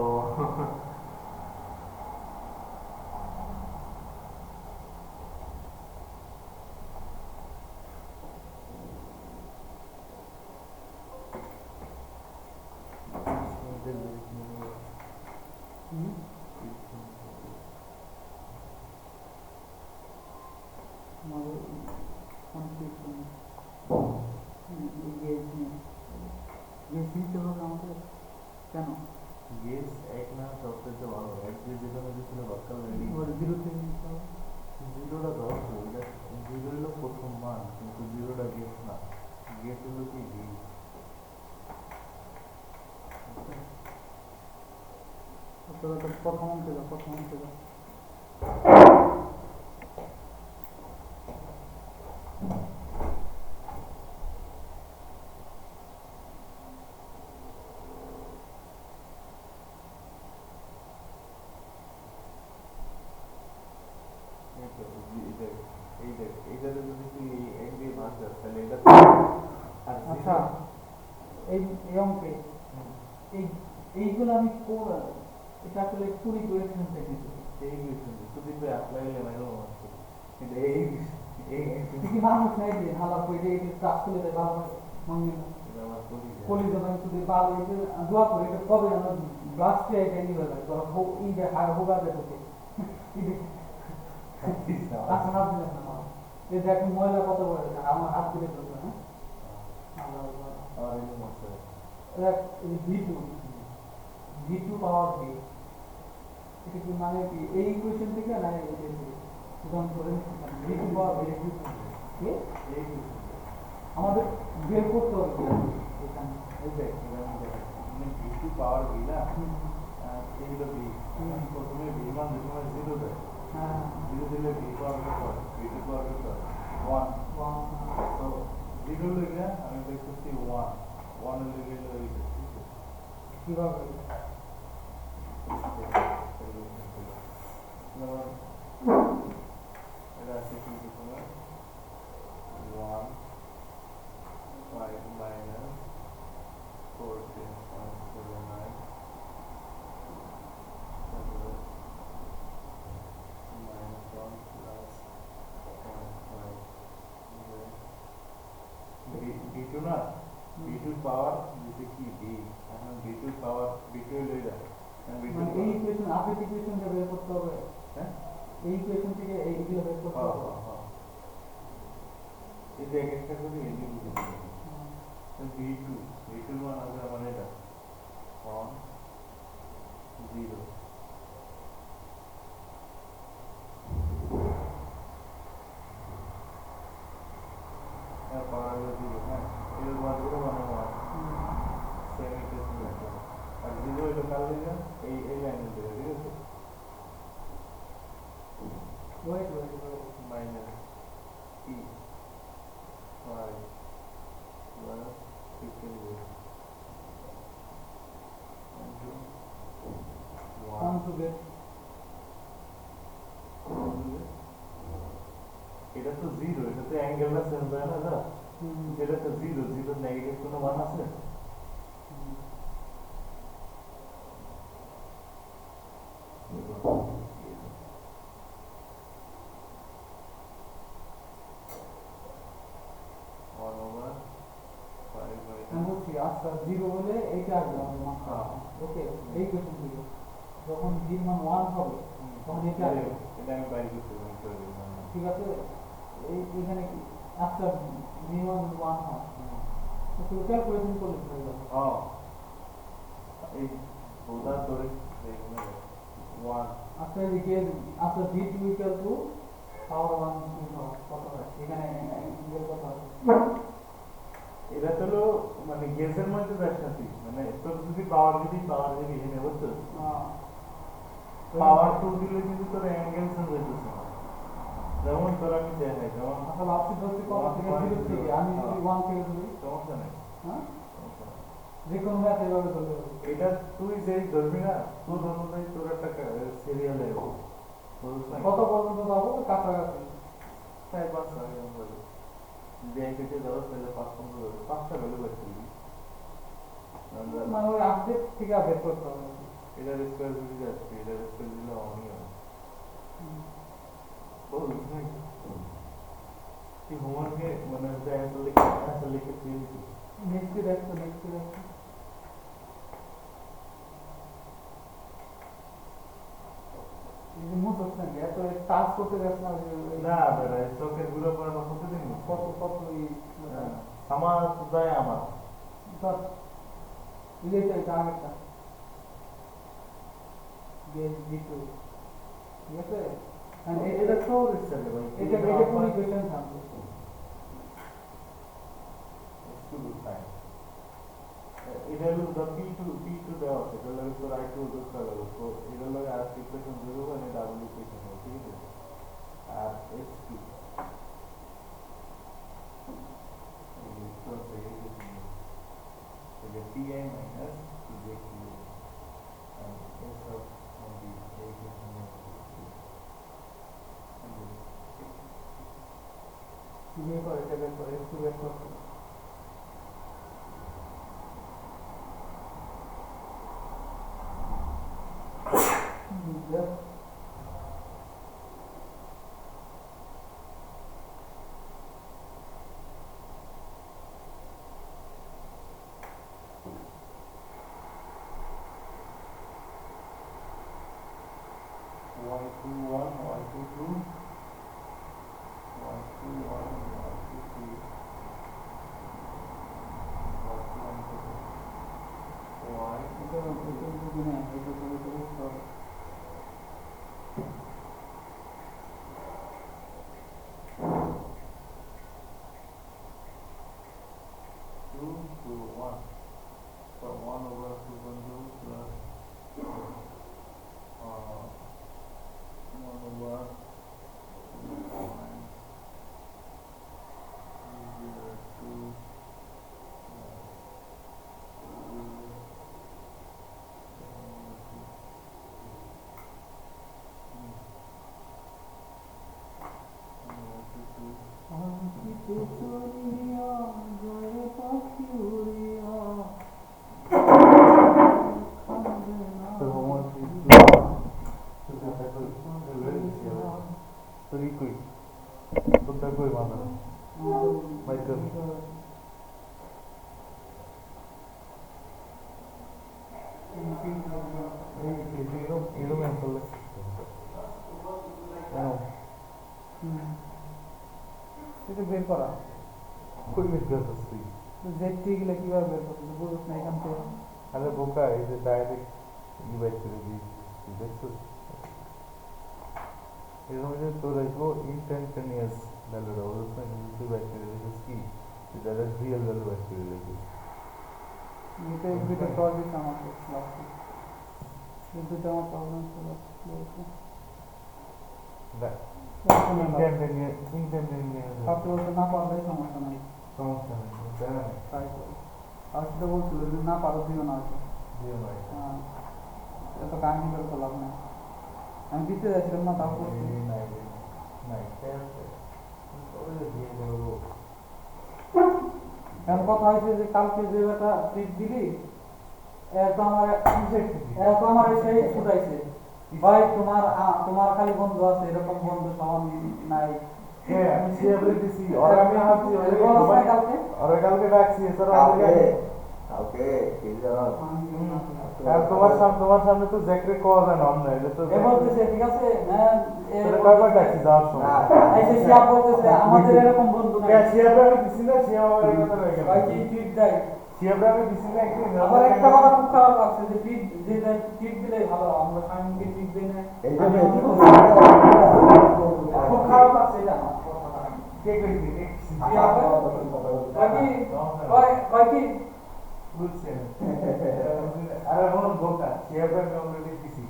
Yes, এক না সবচেয়ে ভালো এক যে যেখানে ছিল বাক্কাল ready জিরোটা ধরো এটা জিরো হলো প্রথম মান কিন্তু জিরোটা গেস না গেস হলো কি ভি প্রথম অঙ্কে এইটাতে যদি তুই এক দিয়ে ভাগ দাস তাহলে এটা আচ্ছা এই অঙ্কে এইগুলো আমি এটা আসলে পুরি করেছিলাম এই বিষয় সুদীপ ভাই আপনার মেরো কিন্তু এই কি মানুষ নাই যে হালা কইরে এই কাজ করে দেয় ভালো মঙ্গল আমার কলি দোকান শুধু ভালো এই দোয়া করে এটা কবে আমরা ব্লাস্ট এ এটা নিয়ে যায় তো এই যে হার হোগা দেবে আচ্ছা না দিলে না এই যে এখন ময়লা কত বড় আমার হাত দিলে তো হ্যাঁ আর এই মতো v2 পাওয়ার v এটা কি মানে কি এই ইকুয়েশন থেকে না এই যে সুতরাং ধরে v2 পাওয়ার v কি আমাদের বের করতে হবে এখানে এই যে v2 পাওয়ার v না এই হলো v প্রথমে v মান যখন 0 দেয় হ্যাঁ 0 দিলে v পাওয়ার কত v2 পাওয়ার কত 1 তো 0 লিখলে আমি দেখতেছি 1 লিখলে এইটা কিভাবে এটা আছে কি তোমার 1 5 minus 14.79 minus 1 plus 0.5 b2 না b2 পাওয়ার দিতে কি b এখন b2 পাওয়ার b2 লই যা মানে এই ইকুয়েশন আপডেট ইকুয়েশন যে বের করতে হবে হ্যাঁ এই ইকুয়েশন থেকে এইগুলো বের করতে হবে এটা এক একটা করে এনে দিতে হবে v2 মান আসবে মানে এটা 1 0 আর পাওয়ার হলো 0 হ্যাঁ এর মান হলো 1 সেম ইকুয়েশন আছে আর 0 হলো কাল দিলাম এই লাইনে দেবে ঠিক আছে wait minus t 5 plus 15 on to get এটা তো 0 এটা তো অ্যাঙ্গেলটা সেম হয় না না এটা তো 0 নেগেটিভ কোনো মান আছে কি আচ্ছা 0 হলে এইটা আসবে আমাদের মান হ্যাঁ। ওকে এই কোশ্চেন থেকে যখন g এর মান 1 হবে তখন এটা আসবে এটা আমি বাইরে করতে পারি করে দিলাম ঠিক আছে এখানে কি আচ্ছা g1 1 হয় তো তুই ক্যালকুলেশন করলে হয়ে যাবে হ্যাঁ এই ওটা ধরে ওয়ান আচ্ছা এদিকে আচ্ছা g2 ইকুয়াল টু পাওয়ার 1 কত হয় এখানে ইকুয়াল কত হয় এটা তো হলো মানে গ্যাসের মধ্যে একসাথে মানে তোর যদি পাওয়ার যদি এখানে বুঝছো পাওয়ার 2 দিলে কিন্তু তোর অ্যাঙ্গেল চেঞ্জ হইতেছে না যেমন তোর আমি দেখাই যেমন আচ্ছা লাস্ট ধরছি কত থেকে 0 থেকে আমি যদি 1 থেকে ধরি সমস্যা নেই হ্যাঁ সমস্যা নেই। যে কোনো ম্যাথ এভাবে ধরতে হবে এটা তুই যেই ধরবি না তোর অনুযায়ী তোর একটা সিরিয়াল এগো কত পর্যন্ত যাবো কাছাকাছি 4-5 আগে আমরা বিআইপিতে ধরো তাহলে 5-15 ধরো 5টা ভ্যালু পাচ্ছি মানে ওই আপডেট থেকে বের করতে হবে এটা স্কোয়ার দিতে যাচ্ছে এটা স্কোয়ার দিলে অনই হয় বল ভাই তুই হোমওয়ার্কে মানে হচ্ছে অ্যান্সার লিখে দিয়ে দিচ্ছিস নেক্সট দেখো এই যে মোট হচ্ছে না এত টাচ করতে গেছ না না বেটা চোখের গুলো পরে কত দিন কত আমার যায় আমার ধর এটা আগেরটা g2 ঠিক আছে মানে এটা তো ইচ্ছা রে ভাই এটা কোন ইকুয়েশন থাকবে শুধু তাই এটা হলো p2 দেওয়া আছে এটা লাগে তো i2 ধরতে হবে তো এটা লাগে আর ইকুয়েশন দেবো মানে ডাবল ইকুয়েশন হবে ঠিক আছে আর h2 এই তো সেই ইকুয়েশন এটা pi minus pjq and s of the equation বের করে এটা বের করে একটু বের করতে y21 y22 y21 y23 y এটা যদি না এটা করে তো two to one. So 1 over 2.2 plus 1 over 2.2 এটা বের করা কই বের করছিস জেড টি গেলে কিভাবে বের করতে বুঝছ না এখান থেকে আরে বোকা এই যে ডাইরেক্ট ডিভাইড করে দিয়েছি দেখছিস এর মধ্যে তোর আসবো ইনস্ট্যান্টানিয়াস ভ্যালুটা বুঝছ না ডিভাইড করে দিয়েছিস কি যেটা রিয়েল ভ্যালু বাইর করে দিয়েছিস এটা দুটো প্রজেক্ট আমাকে লাস্টে দুটো আমার প্রবলেম ছিল দেখ ইনস্ট্যান্টানিয়াস আপনি বলতে না পারলে সমস্যা নাই সমস্যা নেই তাই না ট্রাই করো আর সেটা বলছিল যদি না পারো দিও না হয়তো দিও না হ্যাঁ এত কাহিনী করে তো লাভ নেই আমি দিতে যাচ্ছিলাম না তাও করছি নাই নাই আছে তবে দিয়ে দেবো এখন কথা হয়েছে যে কালকে যে একটা ট্রিট দিলি এত আমার সেই ছুটাইছে ভাই তোমার খালি বন্ধু আছে এরকম বন্ধু সমান নাই হ্যাঁ আমি সিএবলে দিছি আর আমি ভাবছি কালকে আর কালকে ডাকছি স্যার ওকে এই জানো আর তোমার সামনে তো জ্যাকরে কোয়া যায় না অন্য এটা তো এ বলতেছে ঠিক আছে হ্যাঁ তোরে কয়বার ডাকছি যাওয়ার সময় এসে শিয়া বলতেছে আমাদের এরকম বন্ধু নাই শিয়াবে আমি দিছি না শিয়া আমার এই কথা হয়ে গেল ভাই কি ট্রিট দেয় শিয়াবে আমি দিছি না একদিন আবার একটা কথা খুব খারাপ লাগছে যে ট্রিট দিলে ভালো আমরা স্বামীকে ট্রিট দিই না এই জন্য খুব খারাপ লাগছে এটা আমার কথাটা। কে কইছি শিয়া হবে? কয় কি বুঝছেন আরে বল বোকা শিয়াবে আমি অলরেডি দিছি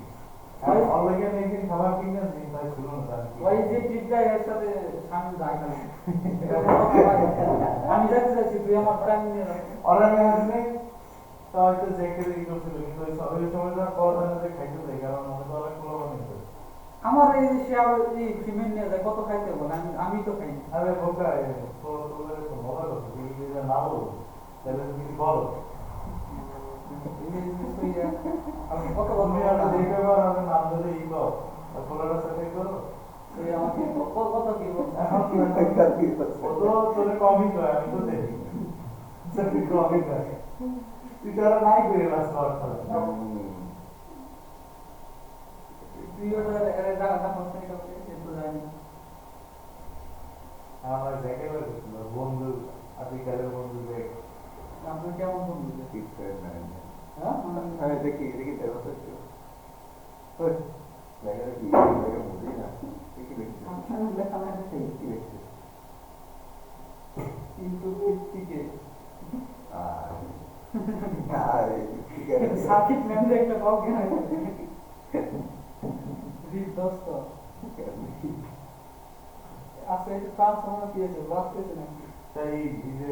আর অলরেডি আমি একদিন খাবার কিনে দিই তাই শুনো না তার কি ওই যে ট্রিট দেয় এর সাথে স্বামী যায় না আমি যাইতে চাইছি তুই আমার টাইম নিয়ে রাখ আর আমি আসলে তো হয়তো জ্যাকের এই করছিল কিন্তু ওই সময় তো কল জানাতে খাইতে দেয় কারণ মনে তো অনেক কোনো বানিয়ে আমার এই যে শিয়া এই ফিমেল নিয়ে যায় কত খাইতে বলে আমি তো খাই না। আরে বোকা তো তোদের তো বলা কথা তুই যদি না বলো তাহলে তুমি বলো আমি কত তুমি আর বলবো দেখে বার আমি নাম ধরে ই কর আর পোলাটা সাথে করো তুই আমাকে কত কি বলবো এখন ও তো তোরে কমই কয় আমি তো দেখি সত্যি কমই কয় তুই তারা নাই করে লাস করার তুই ওটা জায়গাটা ফসে কাছে কিন্তু জানি না আমার দেখে বন্ধু আদিকালের বন্ধু দেখ আপনি কেমন বন্ধু ঠিক করে না হ্যাঁ আমি দেখি দেখি তেরো তো ওই দেখা কি দেখা বুঝি না দেখি দেখি লেখা না দেখি দেখি কিন্তু টিকে আরে ঠিক আছে সাকিব ম্যাম একটা কল কেন রিপ দোস্ত আজকে একটু ট্রান্সফর্মার দিয়েছে লাগতেছে নাকি তাই এই যে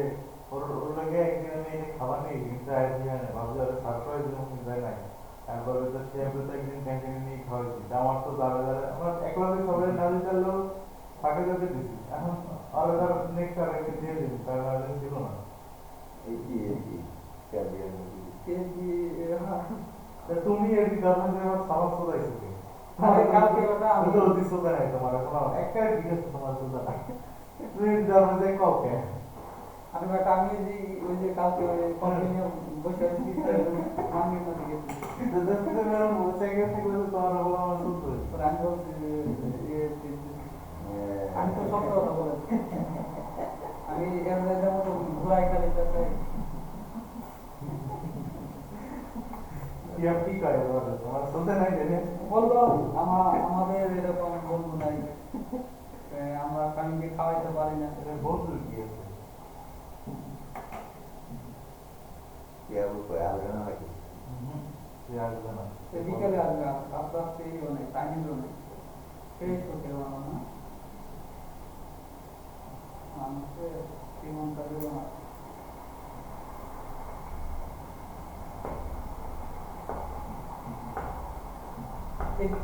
ওর লাগে একদিন আমি এনে খাবার নিয়ে কিন্তু আইডিয়া নেই ভাবছি ওরা সারপ্রাইজ দিলাম কিন্তু দেয় নাই একবার তো সে তো একদিন ক্যান্টিনে নিয়ে খাওয়াইছি আমার তো দাঁড়া দাঁড়া আমার একলা সবাই না দিতে লোক ফাঁকে যেতে দিছি এখন আরো তার নেক্সট আর একদিন দিয়ে দিবি কারণ আর ছিল না এই কি ক্যাবিয়ার মুভি কে কি তা তুমি এর গার্মেন্টস এর সাবাস চলাইছো কি আরে কালকে ওটা আমি আমি তো অতি সোদা নাই তোমার এখন একটা জিজ্ঞেস তোমার সোদা নাই তুমি গার্মেন্টস এ কাউকে আমি বাট আমি যে ওই যে কালকে ওই কোম্পানি বসে আছি আমি না দিকে আমি বলছি আমি তো সত্য কথা বলেছি আমি এর মতো ঘোরাই খালি চাই কি করে তোমার সোদা নাই জানে বললো আমাদের এরকম বন্ধু নাই আমরা কামিকে খাওয়াইতে পারি না বন্ধু কি আছে কেবল কয় আগে না নাকি সে আসবে না বিকেলে আসবে আস্তে আস্তে অনেক টাইমিংও নেই শেষ হতে পারবো না মানুষের জীবনটা দেবো না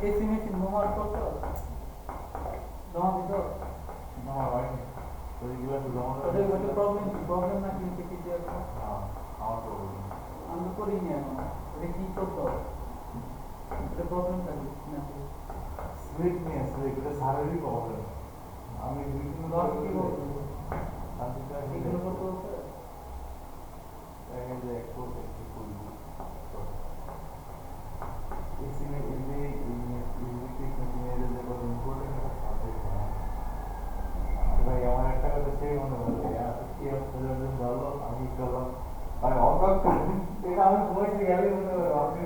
এসি মেশিন ব্যবহার করছো জমা দিত না হয়নি ওইগুলো তো জমা ওদের ওটা প্রবলেম না কিন্তু কি দিয়ে আমার তো আমি তো করিনি এখন এটা কি করতে হবে এটা প্রবলেমটা কি না স্লিপ নিয়ে স্লিপ এটা শারীরিক প্রবলেম আমি দশ কি বলতো এগুলো এগুলো করতে হচ্ছে যে একটু এসিনে ইজি ইলেকট্রিক মেশিনের যে কোনো ইম্পর্টেন্ট একটা সাবজেক্ট ভাই আমার একটা কথা সেই মনে হলো কি হচ্ছে ভালো আমি করলাম আমি অবাক এটা আমি বসে গেলে মনে হয় আপনি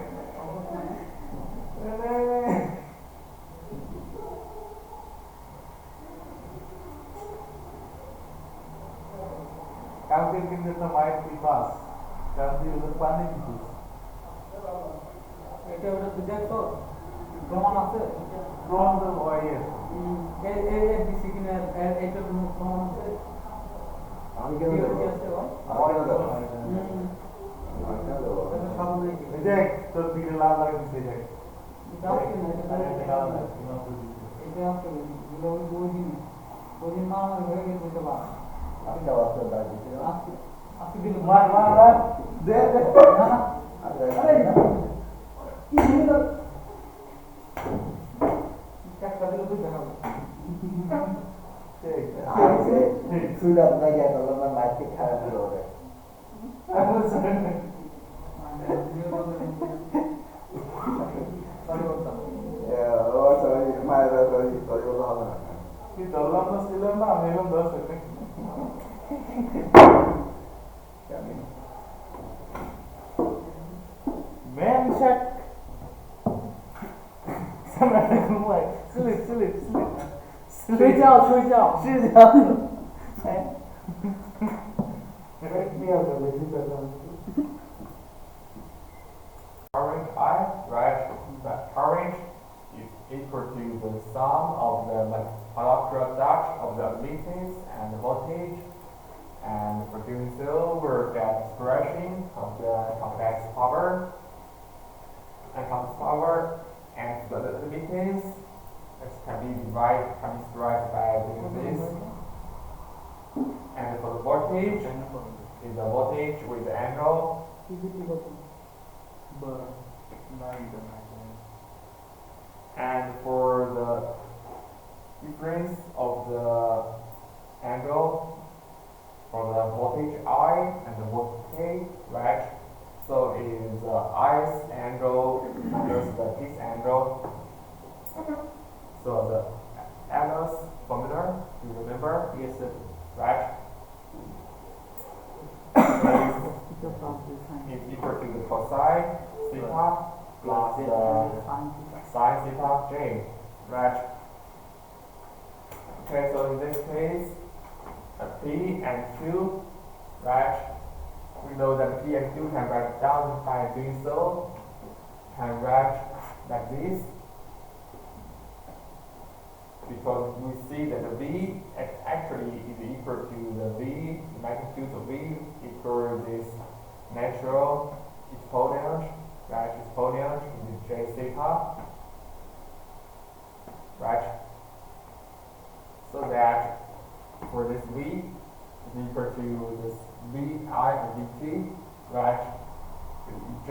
কালকে কিন্তু একটা মায়ের কি পাস কারণ তুই ওদের পানি দিচ্ছিস এটা ওটা দেখো প্রমাণ আছে প্রমাণ তো হয় দিছি কিনা এটা কোনো প্রমাণ আছে আমি কেন কি দেবো আছে ভাই আমি কেন দেবো হুম আমি কেন দেবো এটা সামনে কি দেখ তোর দিকে লাল লাগে দিতে দেখ এটা আছে না এটা এটা আছে এগুলো ওই দিন মা আমার হয়ে গেছে তো বা আমি দেওয়ার তো দাঁড় দিচ্ছি আজকে আজকে দিল মার মার মার দে দে না না আরে কি হলো একটা দিল তো দেখাবো সুইড আপনাকে একটা মাইকে খারাপ হলো এখন Sila na, meron daw sa Kami. Man check. Sana kumay. Sulit. 睡觉。是的。 Correct me out of it. Orange I, right? That orange is equal to the sum of the molecular charge of the admittance and the voltage. And for doing so, we're get expression of the complex power and the admittance. It can be derived by doing this. And for the voltage, is the voltage with the angle. And for the difference of the angle for the voltage I and the voltage K, right? So it is the I's angle minus the T's angle. So the Alice formula, you remember? Yes, sir. Right? Is equal to the cosine theta plus the sine theta j, right? Okay, so in this case, P and Q, right? We know that P and Q can write down by doing so. Can write like this. Because we see that the V actually is equal to the V, the magnitude of V equal this natural exponent, right? Exponent is J theta, right? So that for this V is equal to this V I and VT, right? J.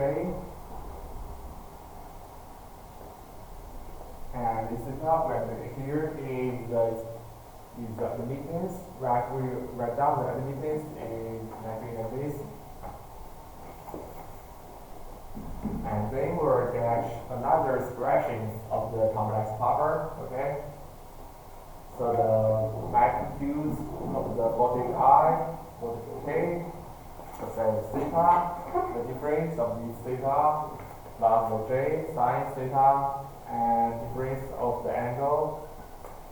And this is not where here is the admittance, right? We write down the admittance in like this. And then we'll get another expression of the complex power, okay? So the magnitudes of the voltage I, voltage K, so theta, the difference of the theta plus the J sine theta, and difference of the angle,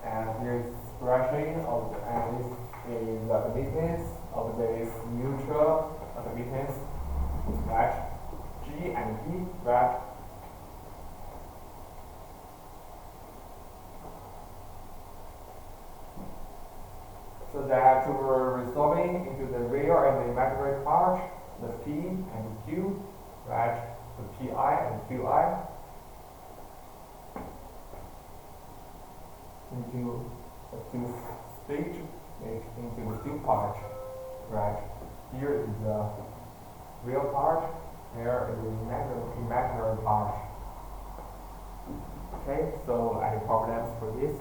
and here is expression of, and this is the admittance of this mutual admittance, right? G and P, right? So that we're resolving into the real and the imaginary part, the P and Q, right? The PI and QI. Into the two stage, into the two parts, right? Here is the real part, here is the imaginary part. Okay, so I have problems for this.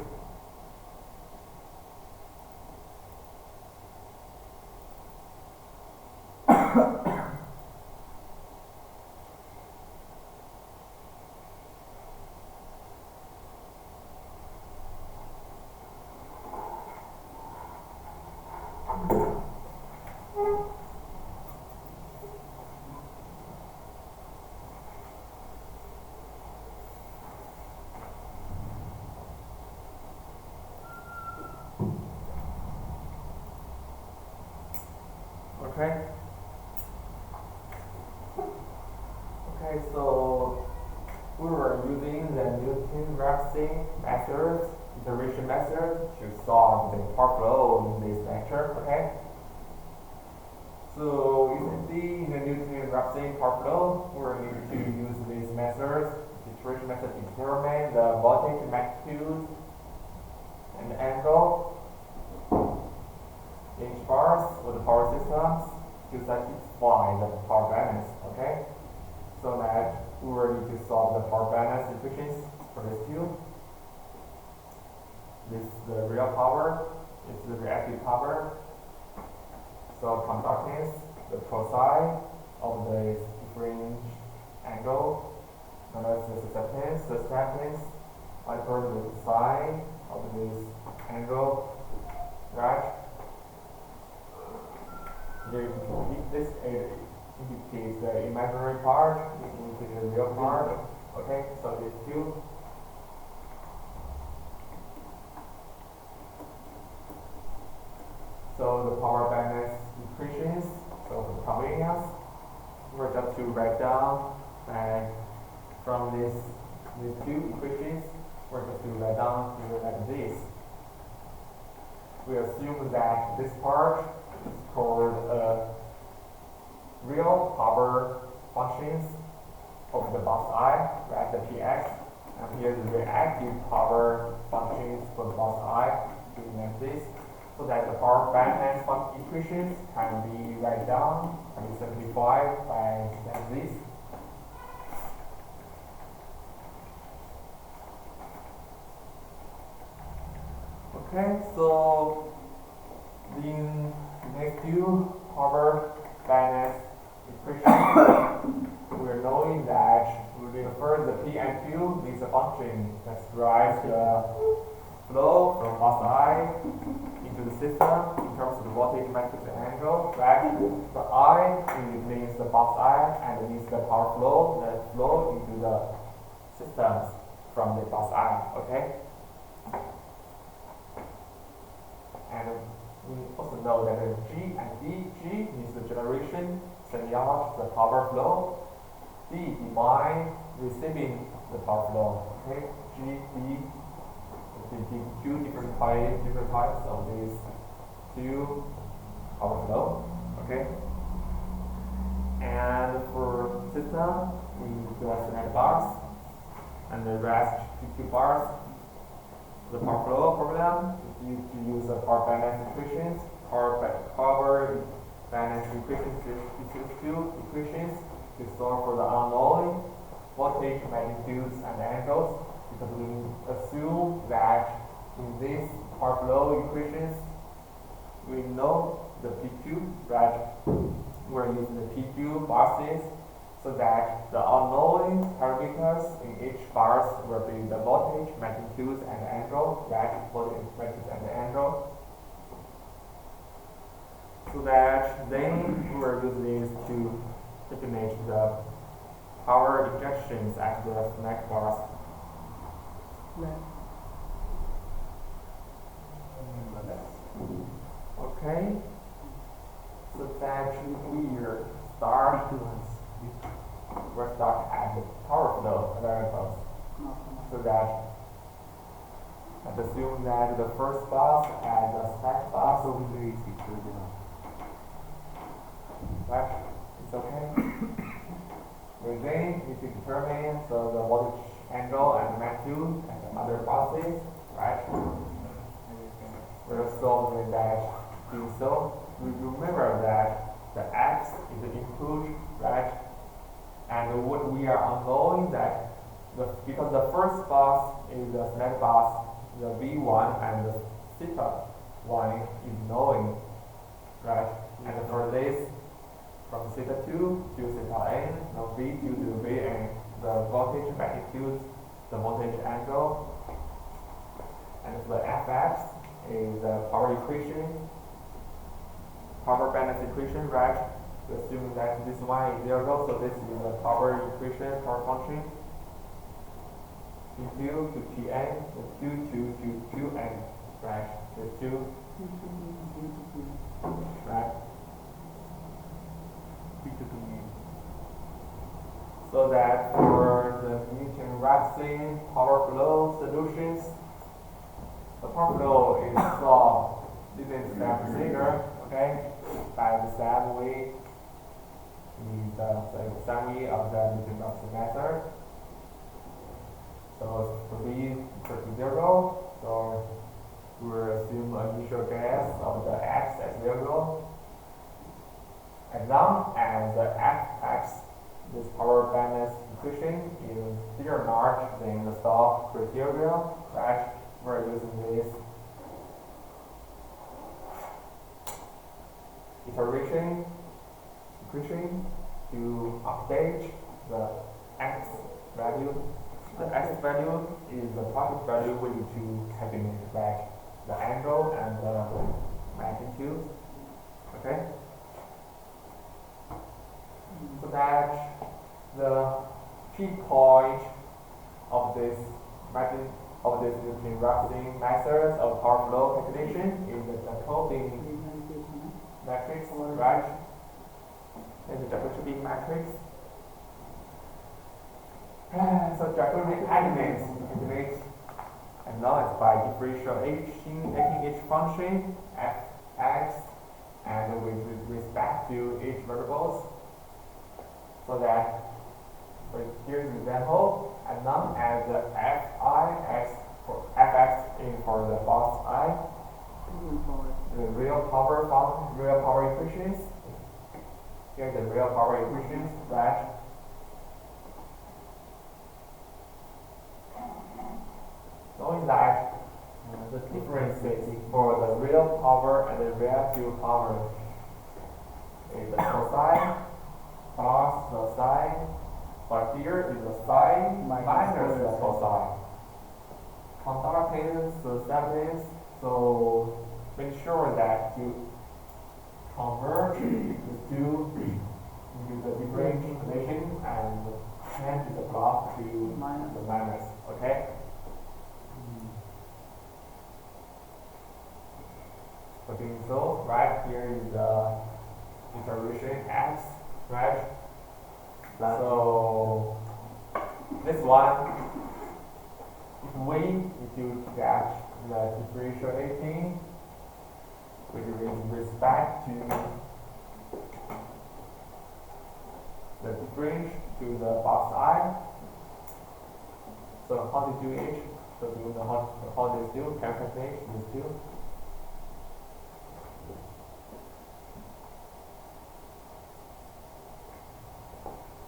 Okay. Okay, so we were using the Newton-Raphson method, iteration method, to solve the power flow in this lecture. Okay. So you can see in the Newton-Raphson power flow, we're going to use this method, iteration method, to determine the voltage magnitude and the angle in each bars of the power systems to satisfy the power balance, okay? So that we will need to solve the power balance equations for this two. This is the real power, this is the reactive power. So conductance, the cosine of the different angle, and that's the susceptance, I put the sine of this angle, right? Here this indicates the imaginary part, it indicates the real part. Okay, so these two. So the power balance equations, so for convenience, we're just to write down and from these two equations, we're just to write down here like this. We assume that this part is called real power functions of the box I, right, the Px, and here's the reactive power functions for the box I, doing like this, so that the power balance equations can be written down, can be simplified by like this. Okay, so in next two power balance equations, we're knowing that we refer the P and Q is a function that drives the flow from box I into the system in terms of the voltage, magnitude, and angle. Right? The I means the box I and means the power flow that flow into the systems from the box I. Okay. And we also know that the G and D, G means the generation, semi-large, the power flow. D, divine, receiving the power flow. Okay, G, D, two different types of these two power flow. Okay, and for system, we do a cement box, and the rest two bars. The power flow problem, you use the power balance equations. Power balance equations is two equations to solve for the unknown voltage, magnitudes, and angles. Because we assume that in these power flow equations, we know the PQ, right? We're using the PQ boxes so that the unknown parameters in each bars will be the voltage, magnitude, and angle, right? Voltage, magnitude, and angle. So that then we will use these to define the power injections at the snack bars. Okay, so that we start we'll start at the power flow variables. So that let's assume that the first bus and the second bus will be right? It's okay. We then need to determine the voltage angle and magnitude and the other buses, right? We'll solve with that. So we remember that the x is the input, right? And what we are unknowing that because the first bus is the select bus, the V1 and the theta 1 is knowing, right? And for this, from theta 2 to theta n, the V2 to Vn, the voltage magnitude, the voltage angle, and for the Fx is the power equation, power balance equation, right? We assume that this one is 0, so this is the power equation, power function. P2 to Pn, the 2 to 2n, right? The 2, right? So that for the Newton-Raphson power flow solutions, the power flow is solved using the same procedure, okay? By the same way, the summary of the Newton-Raphson method. So for V equal to 0, so we will assume an initial gas of the x as 0. As long as the Fx, this power balance equation, is still not in the solved criteria, right? We're using this iteration equation to update the x value. The x value is the target value we need to calculate back the angle and the magnitude. Okay? So that the key point of this method of this interrupting methods of power flow calculation is the Jacobi matrix, right? And the Jacobi matrix. So Jacobi calculates and now it's by differentiating each function f(x) and with respect to each variables. So that, here's an example, and now as the fx is for the box I, the real power equations. Here's the real power equations that knowing that the differences for the real power and the reactive power is the cosine plus the sine, but here is the sine minus the cosine. Conductance, susceptance, so make sure that you convert the two into the differentiation and change the plus to the minus, okay? Okay, so right here is the iteration x, right? So this one, if you get the differentiating with respect to the difference to the box I. So how to do it? So do you know how this do? Calculate this do.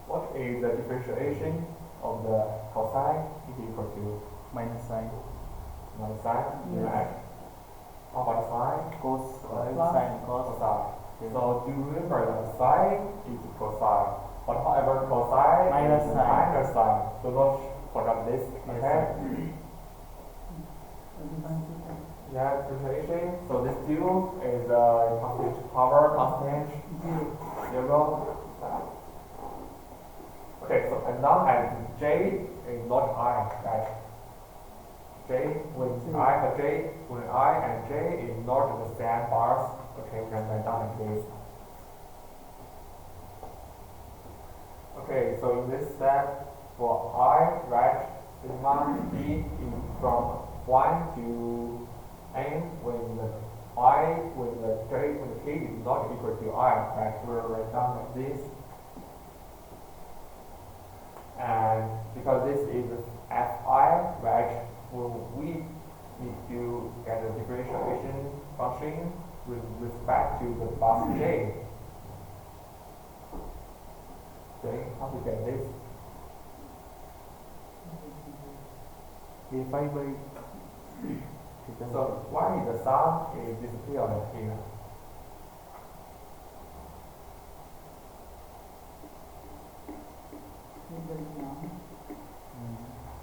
What is the differentiation of the cosine is equal to minus sine. sine? Yes. Right. How about sine? Cos Sine. Cosine. Okay. So do you remember that sine is cosine? But however, cosine Minus is sine. minus sine. Do not forget this. Yes, Okay. Yeah, differentiation. So this due is constant power constant 0. Okay, so and now as J is not I, right? J when I and J is not the same bars. Okay, we can write down like this. Okay, so in this step for I, right, sigma B is from 1 to n when the K is not equal to I, right? We'll write down like this. And because this is fi, right, we need to get a differentiation function with respect to the box J. Okay, how to get this? A5 by So why the sum is disappeared here?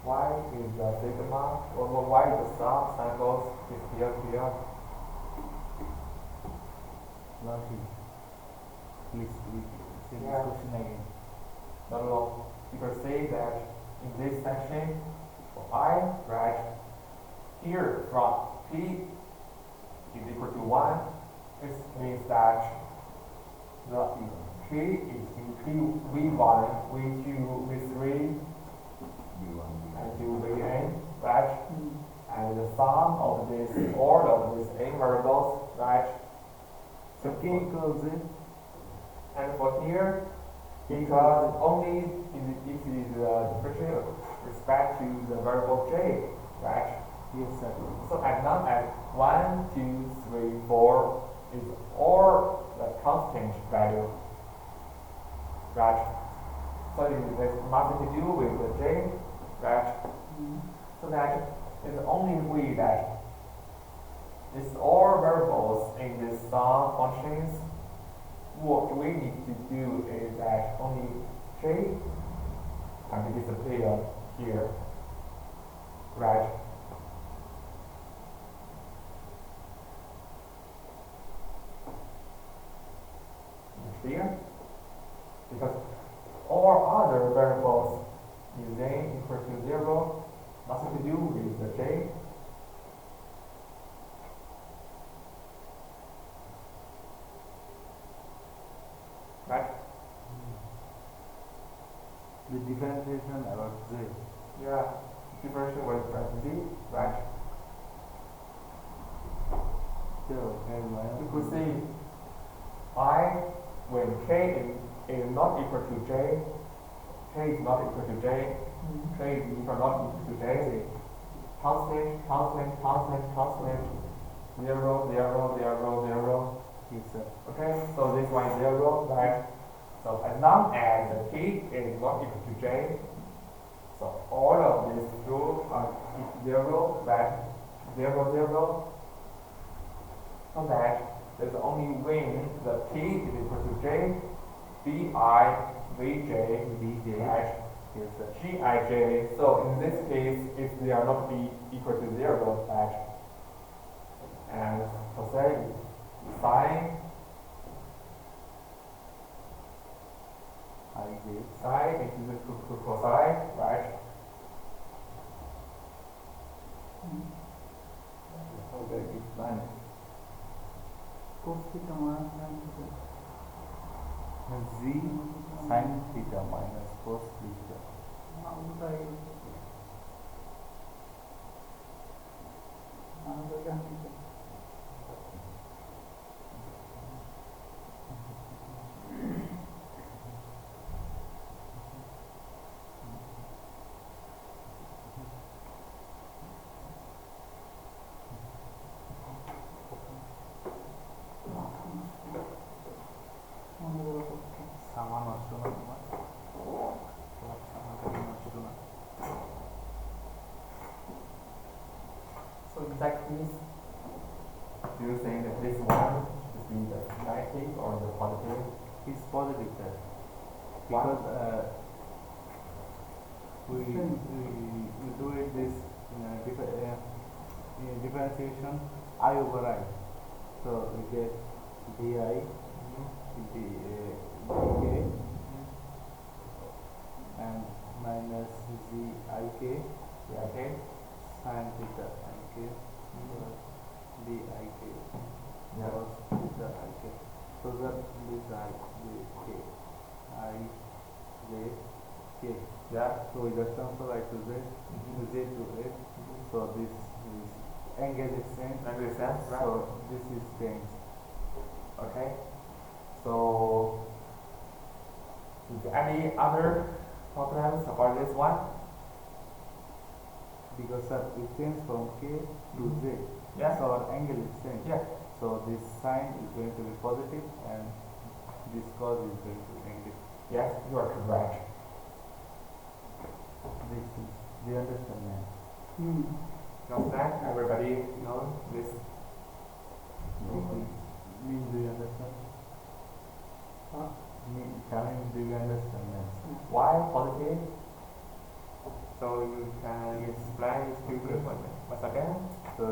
Why is the sigma or why the sum cycles disappeared here? Lucky. Please say this Yeah. question again. No. You can say that in this section for I, right, here from P is equal to 1, this means that the K is in P1, V2, V3, and to Vn, right? And the sum of this order of these n variables, right? So K equals it. And for here, because only this is differential with respect to the variable J, right? Yes, sir. So as long as 1, 2, 3, 4 is all the constant value, right? So it has nothing to do with the J, right? So that is the only way that it's all variables in this sum functions. What we need to do is that only J can be disappeared here, right? because all other variables in j equal to 0, nothing to do with the j. Right? The differentiation about z. Yeah, differential with z, right? So, You could see I, when k is not equal to j, k is not equal to j, k is equal not equal to j, constant, 0, 0, 0, 0. yes, sir. Okay, so this one is 0, right? So as long as the k is not equal to j, so all of these two are 0, right? 0, 0. So that there's only when the k is equal to j, bi, vj, Bj. right? Yes, sir. Gij. So in this case, if they are not equal to 0, right? And so say sine Ij. is equal to cosine, right? Okay, it's minus. cos theta minus sin theta. Z sin theta minus cos theta. উল্টাই আমাদের জানি সামান নষ্ট না তোমার সামান নষ্ট না So in that case, do you think that this one should be the negative or the positive? is positive, sir. Why? Because we do it this differentiation I over I. So we get di dk and minus zik Yeah, okay. sin theta ik dik Yeah. cos theta ik. So that this I j k. Yeah. So we just transfer I to z, z to x. So this is angle is same. That makes sense, right? So this is changed. Okay. So, is there any other problems about this one? Because it changes from k to z. Yeah. So our angle is same. Yeah. So this sign is going to be positive and this cos is going to be negative. Yes, you are correct. This is, do you understand now? Know that? Everybody know this? Mean, do you understand? Huh? Mean, Shamin, do you understand now? Why positive? So you can explain this to me once again? So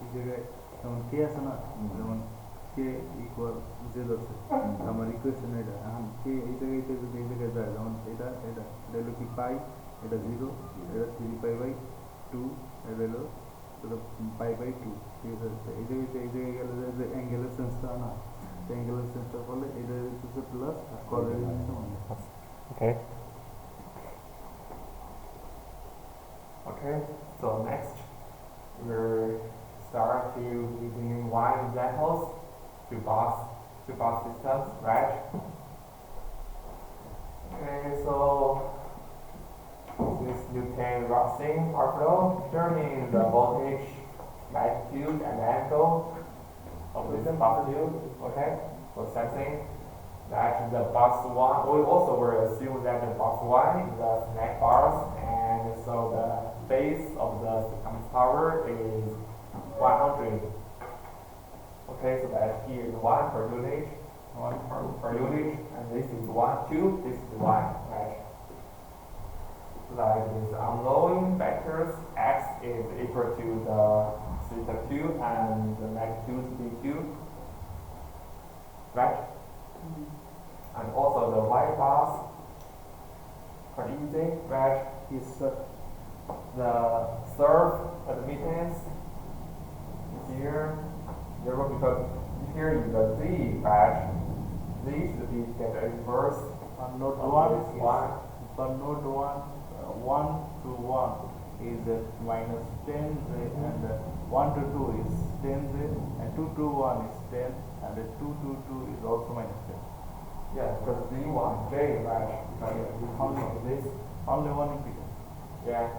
এই জায়গায় যেমন কে আছে না যেমন K equal zero আছে আমার equation এটা এখন কে এই জায়গায় যদি এই জায়গায় যায় যেমন এটা এটা এটা হলো কি পাই এটা জিরো এটা 3π/2 এটা হলো π/2 ঠিক আছে এই জায়গায় গেলে যে অ্যাঙ্গেলের সেন্সটা না অ্যাঙ্গেলের সেন্সটার ফলে এটা হচ্ছে প্লাস আর কলের জিনিসটা minus. Okay. Okay, so next we'll start to using one examples to box systems, right? Okay, so this Newton-Raphson formula determine the voltage, magnitude, and angle of this box tube. Okay, so sensing that the box one, we also will assume that the box one is the snack bars, and so the base of the sequence tower is 100. Okay, so that here is 1 per unit, 1 per unit, and this is 1, 2, this is 1, right? Like this unknown vectors, x is equal to the theta 2 and the magnitude d2, right? y bars are easy, right? is The serve admittance here, zero because here is the z, right? Z should be get a inverse node of 1 this is one. but node 1 to 1 is minus 10z and 1 to 2 is 10z and 2 to 1 is 10 and 2 to 2 is also minus 10. Yeah, because z1 j, right? Because Only this, only one impedance. yeah.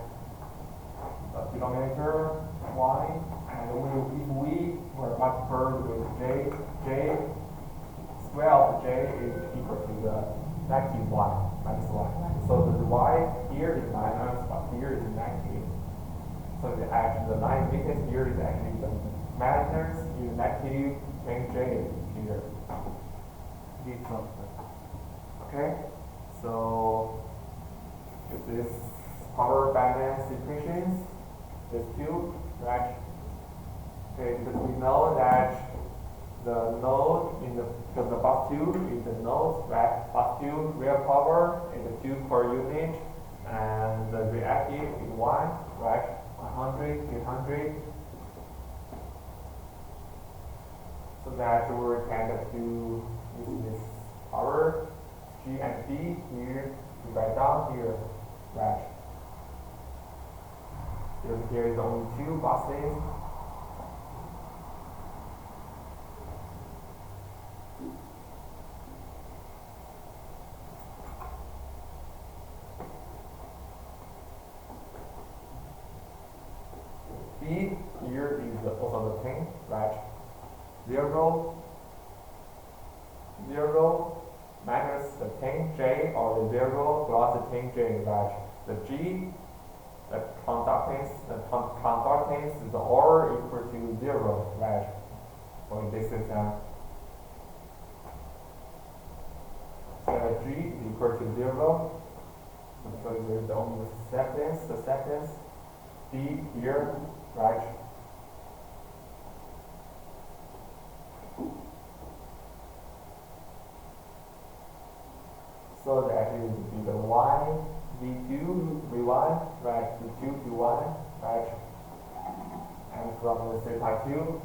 The denominator y, and if we were multiplied with j square of j is equal to the negative y minus y. So the y here is minus, but here is negative. So the line indicates here is actually the magnitude is negative 10j here. This one. Okay, so this power balance equations, these two, right? Okay, because we know that the node in the bus 2 is the node, right? Bus 2 real power is 2 per unit, and the reactive is 1, right? 100, 200. So that we can do use this power G and D here to write down here, right? There is only 2 buses. B here is also the thing, right? 0 minus the 10j or the 0 plus the 10j, right? The G, the conductance is all equal to 0, right? So this is so G is equal to 0. So there is only the acceptance D here, right? So that is the y v2 v1, right? v2 v1, right? And from the theta 2,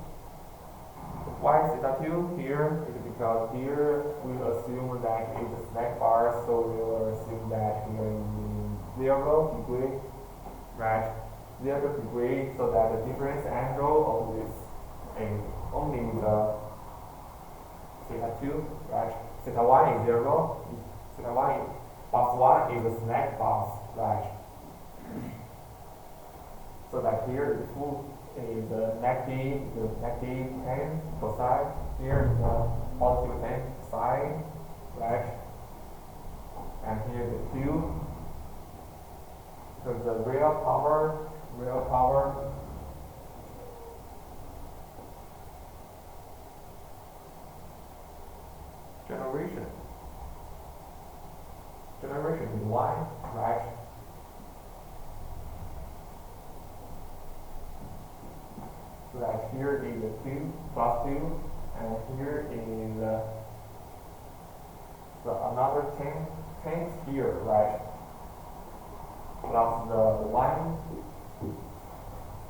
why theta 2 here is because here we assume that it's a slack bar, so we will assume that here is 0 degree, right? 0 degree, so that the difference angle of this is only the theta 2, right? Theta 1 is 0. Theta 1 plus 1 is a slack bus, right? So that here the full is the negative 10 cosine, here is the positive 10 sine, right? And here the 2. So the real power generation is 1, right? So that here is the 2 plus 2, and here is the another 10 here, right? Plus the 1,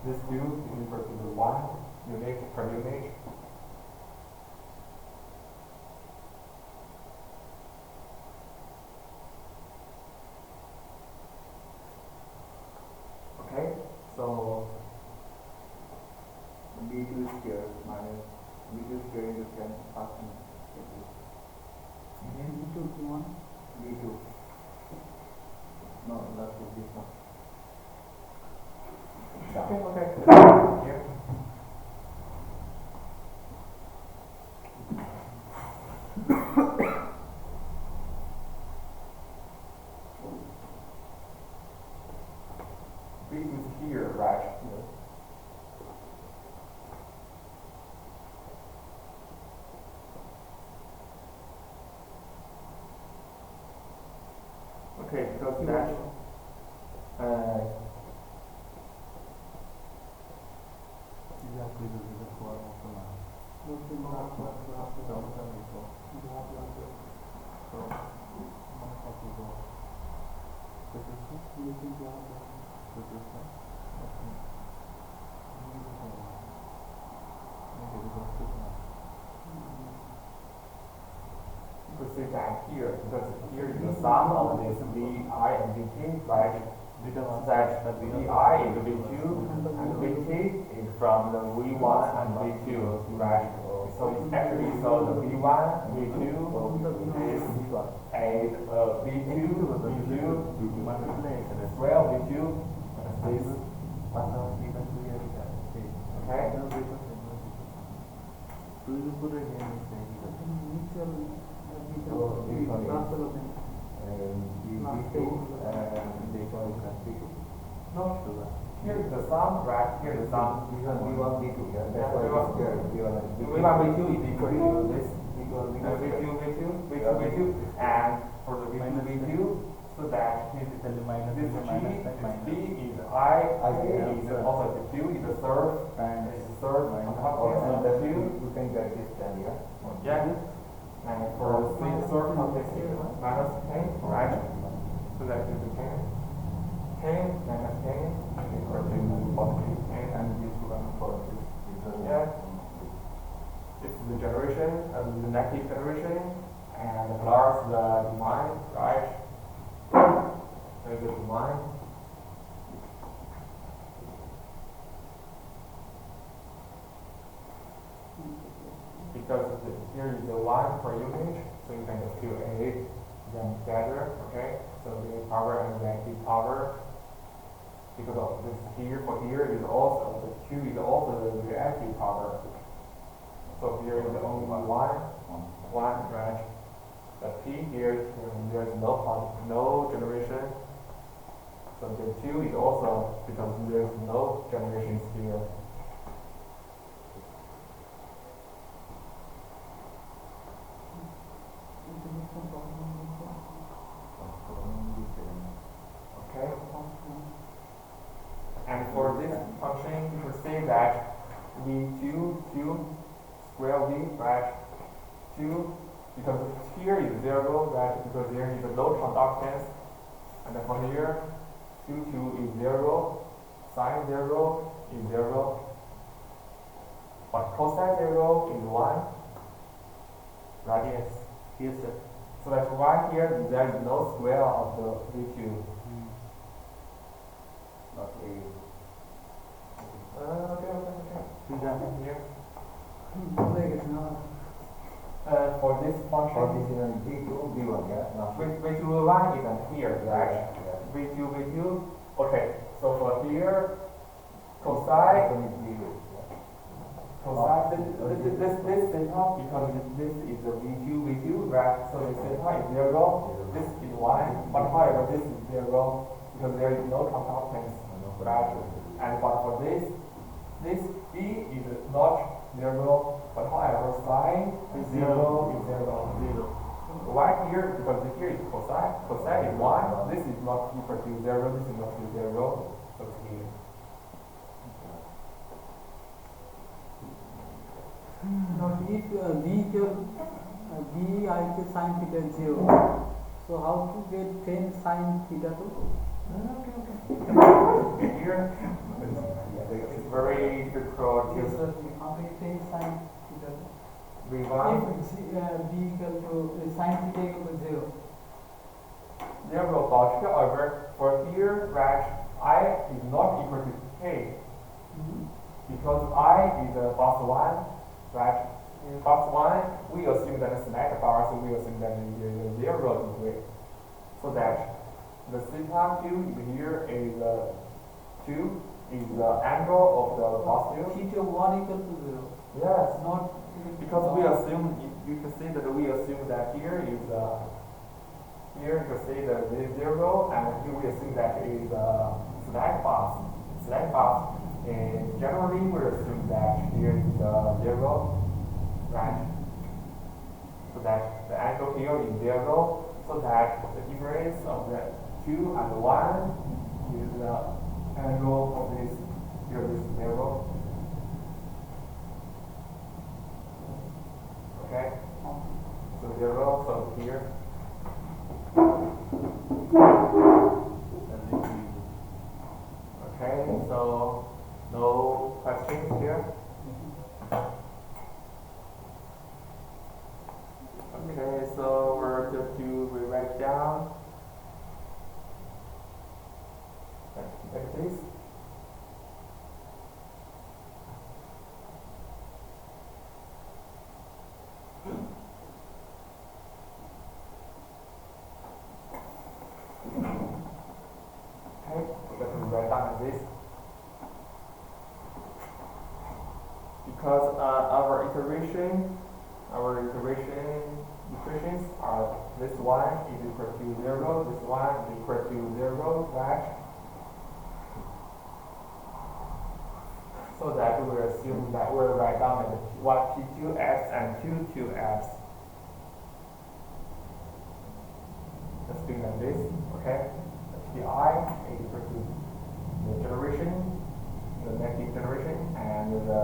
this 2 is equal to the 1 unit per unit. Okay, so B2 square minus B2 square into 10 passing B2. No, that's this one. okay. Here. B is here, right? Okay, because that Exactly, this is the form of the line. So, You could say that here, because here is the sum of this Vi and Vt, right? So that the Vi is V2 and Vt is from the V1 and V2, right? So it's actually, so the V1, V2 is a V2, V2, as well V2, as this, okay? No, here is the sum, right? Here is the sum. V1, V2, yeah, that's Yeah, why V1. it's here, V1 and V2. V1, V2 is equal to this. V2, and for the V2, so that this G is I is also the Q is the third, and is the third on top of Also, the that Q. you can get this then, yeah? Yeah. And for the third of this here, minus 10, right? So that is the 10. 10 minus 10 is equal to positive 10. And this one for this. Yeah. This is the generation, the negative generation, and plus the demand, right? So the demand. Because here is the 1 per unit, so you can just do 8 them together, okay? So the power and reactive power. Because of this here, for here is also, the Q is also the reactive power. So here is only one branch. The P here, there is no generation. So the 2 is also because there is no generations here. Okay. And for this function, you could say that V2 Q square V, right? 2, because here is 0, right? Because there is a low conductance. And then for here, 2 is 0, sine 0 is 0, but cosine 0 is 1, right? Yes. Yes, sir. So that's why here there is no square of the V2. Okay. Okay. Here. For this function, For this is V2, V1, yeah? Now, V2 line is here, right? yeah. V2. Okay, so for here, cosine, This one is V2, yeah. this theta, because this is the V2, right? So this theta is 0, this is 1, but however, this is 0, because there is no conductance, right? And but for this B is not 0, but however, sine is 0 is 0. Why here? Because here is cosine. Cosine is 1. This is not equal to 0. This is not to 0. So it's here. Now, if B equal B I equal sin theta 0, so how to get 10 sin theta 2? Here, it's very difficult Yes, to sir. How many 10 sin theta 2? revise. If B equal to sin theta equal to 0. There will logic, however, for here, right, I is not equal to k, because I is a box 1, right? In box 1, we assume that it's negative bar, so we assume that there is a 0 degree. So that the theta q here is 2 is the angle of the box 2. Theta 1 equal to 0. Yes, Not because we assume, you can see that we assume that here is here you can see that it is 0, and here we assume that it is slack box. Slack box, and generally we assume that here is 0, right? So that the angle here is 0, so that the difference of the 2 and 1 is the angle of this, here is 0. Okay? So 0, so here. this. Because our equations are this one is equal to 0, this one is equal to 0, right? So that we assume that we'll write down what P2x and Q2x. Let's do like this, okay? The Pi is equal to the generation, the negative generation, and the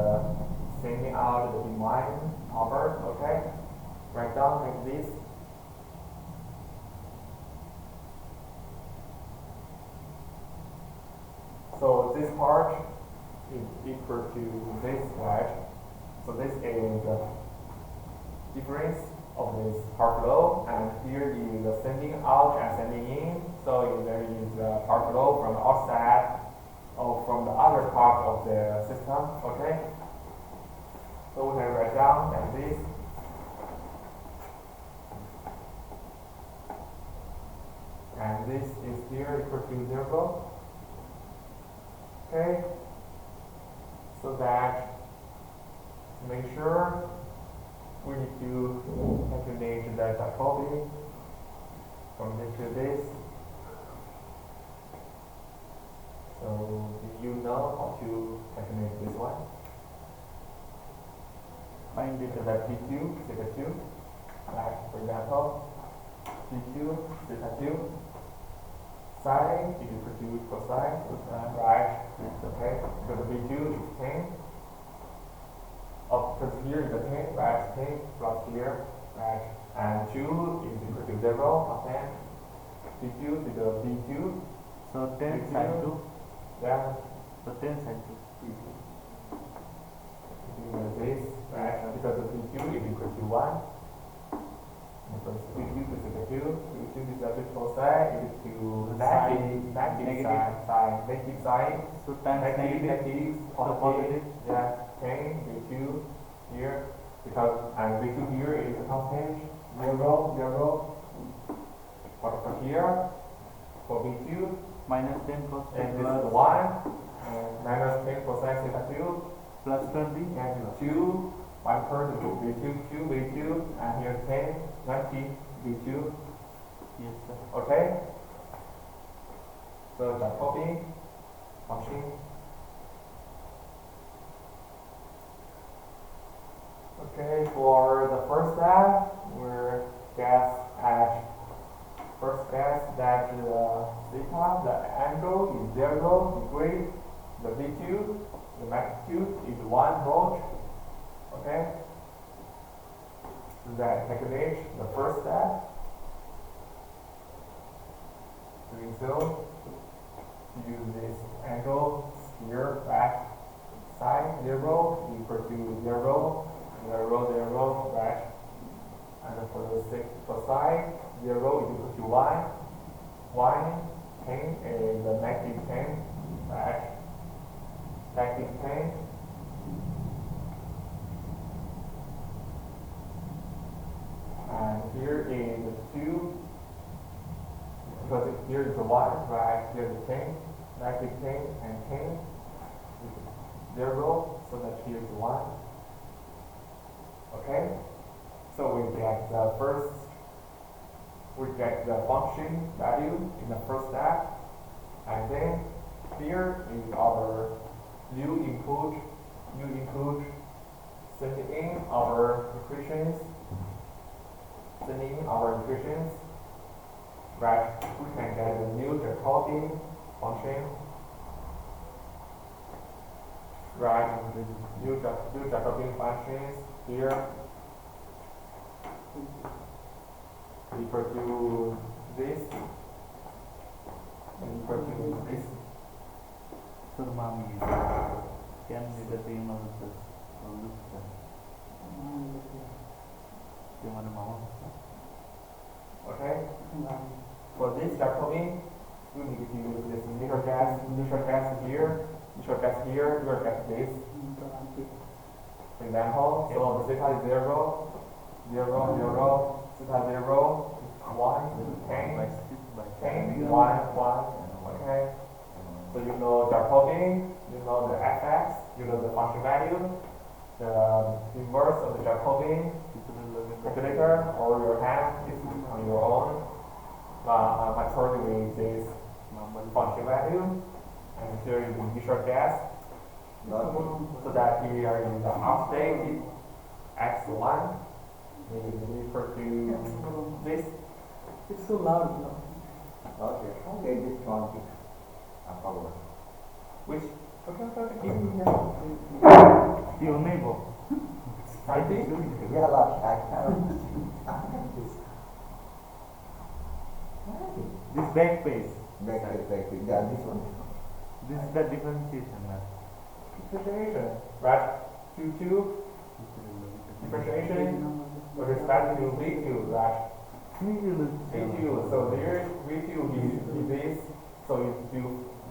sending out the line power, okay? Write down like this. So this part is equal to this, right? So this is the difference of this power flow, and here is the sending out and sending in. So there is the power flow from the outside or from the other part of the system, okay? So we can write down like this. And this is here equal to 0. Okay? So that to make sure we need to calculate the Jacobi from this to this. So do you know how to calculate this one? Find it that P2 theta 2. Like for example, P2 theta 2 sine is equal to cosine, right? Okay, so the P2 is 10. Because here is the 10, right? 10 plus here, right? And 2 is equal to 0, okay? P2 to the P2. So 10 sine 2. Yeah. So 10 sine 2. Like this, right? Because the P2 is equal to 1. Because P2 is equal to, P2 is equal to cosine is equal to negative sine. So times negative, positive. Yeah, 10, V2 here. Because, and V2 here is a constant, 0. For here, for V2, minus 10 cos 2 and this plus is 1, and minus 10 cosine theta 2. plus 20. And 2, 1/3 V2, 2 V2, and here 10, 20 V2. Yes, sir. Okay? So the copy function. Okay, for the first step, we're guess that the theta, the angle is 0 degree. The V2, the magnitude is 1 volt. Okay? So that calculate the first step. Doing so, use this angle here back side 0 equal to 0, 0, 0, right? And for the side 0 is equal to 1, 10 is the negative 10, right? Negative 10. And here is 2, because here is the 1, right? Here is 10, negative 10 and 10 is 0, so that here is 1. Okay? So we get the function value in the first step, and then here is our new input, sending in our equations, right? We can get the new Jacobi function, right? New Jacobi functions here equal to this and equal to this. So mom can be the same as this. Okay? For this Jacobi, we need to use this initial gas here, initial gas this. For example, so the theta is 0, 0, 0, theta 0, 1, 10, 10, 1, 1, okay? So you know Jacobi Jacobian, you know the fx, you know the function value, the inverse of the Jacobian calculator, or your hand is on your own. Method with this function value, and here is the initial guess. So that here in the half state x1 maybe refer to this. It's so loud. No? Okay, okay, this one is a power. Which give me here. Your neighbor. I think Yeah, last I This back page. back, yeah, this one. This is the differentiation. differentiation, right? Q2 differentiation with respect to V2, right? V2, so there V2 is this, so you do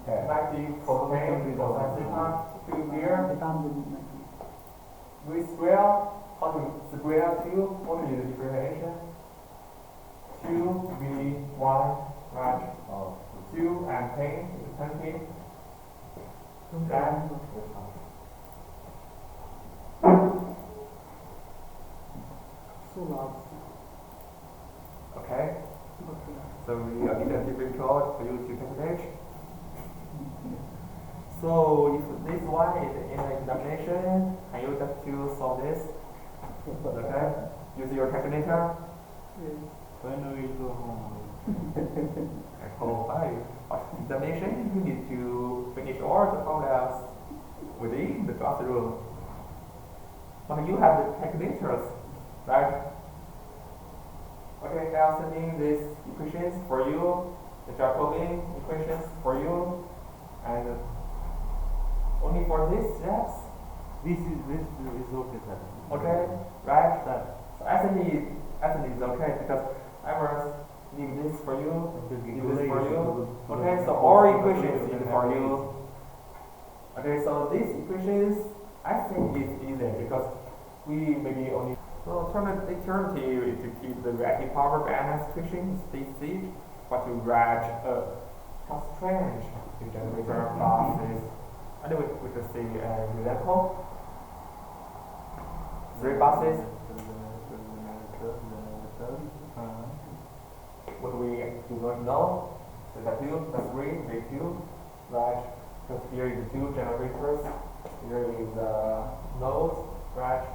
90 cosine cosine theta to here. The term will be 90. V square, how to square 2, what is the differentiation? 2V1, right? Oh, 2 and 10 is 20. Then So loud. okay, so we are given different code for you to calculate. So if this one is in the examination, can you just to solve this? Okay, use your calculator. When we go home. At home, examination, you need to finish all the formulas within the classroom. But you have the calculators, right? Okay, now sending these equations for you, the Jacobian equations for you, and only for these steps. This is okay, sir. Okay, right? Sir. So actually is okay because I will leave this for you, leave this for you. Okay, so all equations is for you. Okay, so these equations I think is easy because we maybe only so alternative is to keep the reactive power balance equation DC, but to write a constraint to generator classes. Anyway, we can see an example. 3 buses. What we do not know, so the 2, the 3, the 2, right? Because here is the 2 generators, here is the node, right?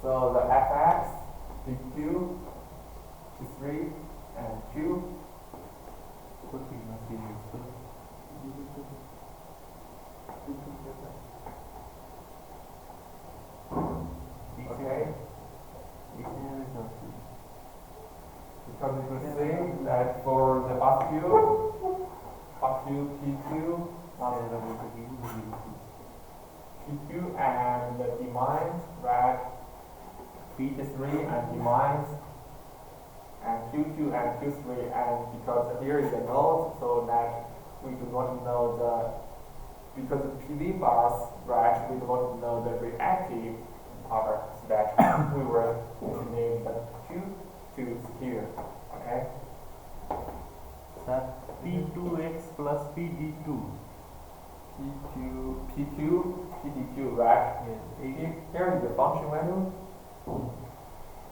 So the fx, p2, p3, and 2. What we must be useful. Okay. Because you can see that for the bus Q P2, P2 and the demines, right? P3 and demines, and Q2 and Q3, and because here is a node, so that we do not know the, because the PV bars, right, we do not know the reactive power, so that we will name the Q2 here, okay? Sir, P2x plus PD2. PD2, right? Yes. Here is the function value.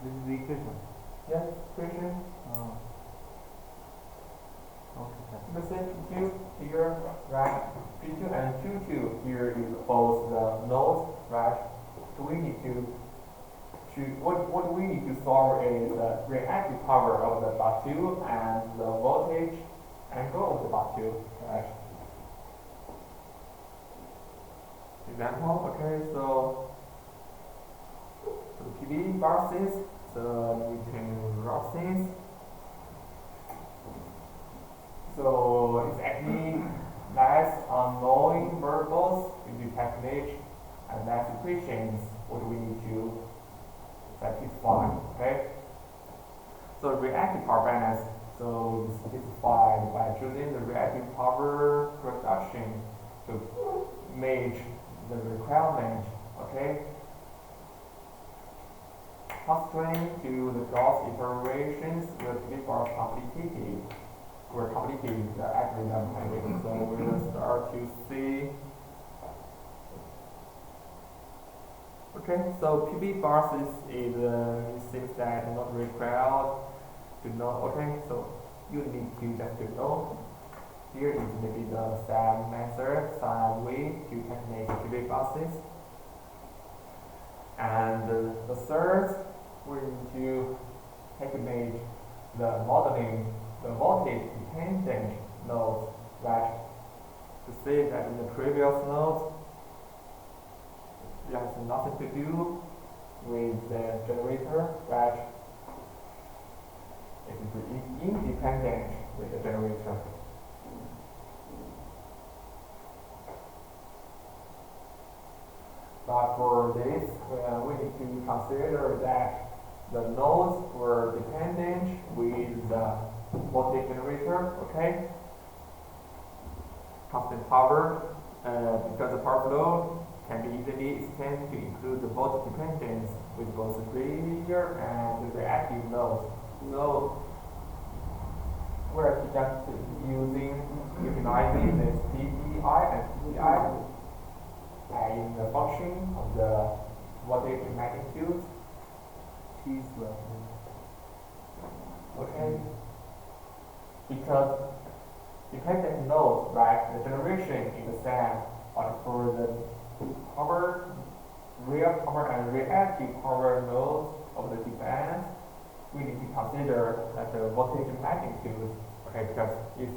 This is the equation. Yes, equation. Okay, sir. The same P2 here, right? P2 and Q2 here is both the nodes, right? So we need to what we need to solve is the reactive power of the bus 2 and the voltage angle of the bus 2, right? Example, okay, so the PV buses, so we can write this. So exactly that's unknown variables we do calculate, and that's equations what we need to satisfy, okay? So reactive power balance, so it's satisfied by choosing the reactive power production to match the requirement, okay? Constraint to the Gauss iterations will be more complicated. we're completing the algorithm planning. So we'll start to see. Okay, so PV bars is it seems that not required to know. Okay, so you need to just to know. Here is maybe the same method, same way to calculate PV buses. And the third, we're going to calculate the modeling, the voltage dependent nodes, right? To see that in the previous node, it has nothing to do with the generator, right? It is independent with the generator. But for this, we need to consider that the nodes were dependent with the voltage generator, okay? Constant power, because the power flow can be easily extended to include the voltage dependence with both real and reactive nodes. So we're just utilizing this PPI and PPI in the function of the voltage magnitude. T square. Okay. Because dependent nodes, right, the generation is the same, but for the power, real power and reactive power nodes of the dependent, we need to consider the voltage magnitude, okay, because it is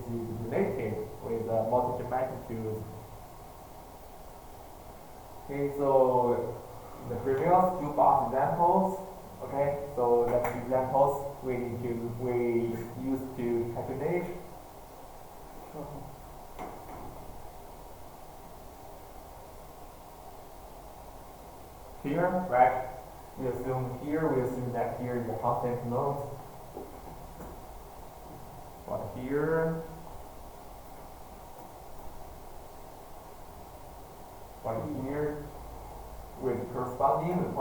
related with the voltage magnitude. Okay, so the previous two box examples, okay, so the examples we use to calculate. Here, right, we assume that here is the constant node. But here, with corresponding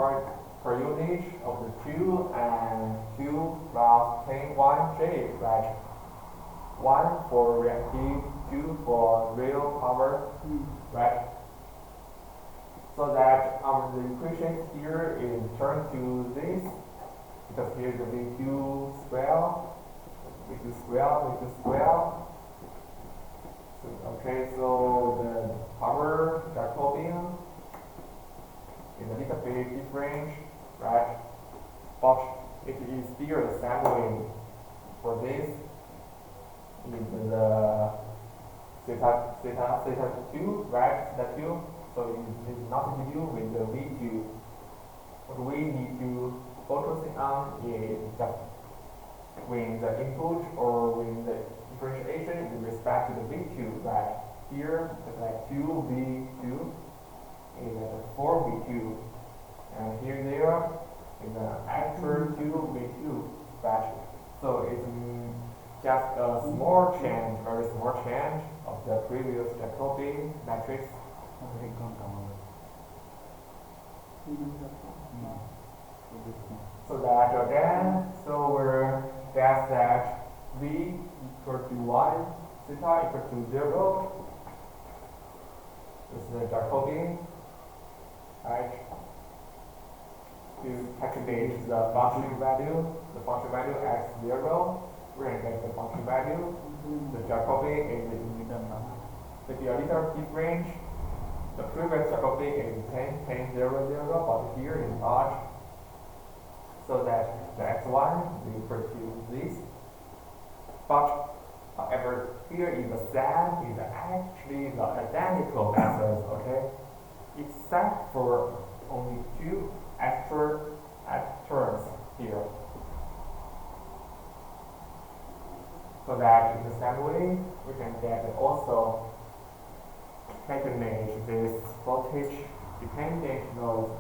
per unit of the 2 and 2 plus 10 1J, right? 1 for reactive, 2 for real power, right? So that the equation here is turned to this, because here the V2 square, V2 square. So, okay, so the power Jacobian is a little bit different, right? But it is still the same way. For this is the theta 2, right? That 2. So it is nothing to do with the V2. What we need to focus on is just when the input or when the differentiation in respect to the V2, right? Here, it's like 2V2 is 4V2, and here there is an actual 2V2, right? So it's just a small change, very small change of the previous Jacobi matrix. So that again, so we're guess that V equal to 1, theta equal to 0. This is the Jacobi, right? To calculate the function value x0, we're going to get the function value. The Jacobi is maybe a little different. The previous Jacobi is 10, 0, 0, but here is not. So that the x1 is equal to this. But however, here is the same, is actually the identical methods, okay? Except for only two extra terms here. So that in the same way, we can get also calculate this voltage dependent node.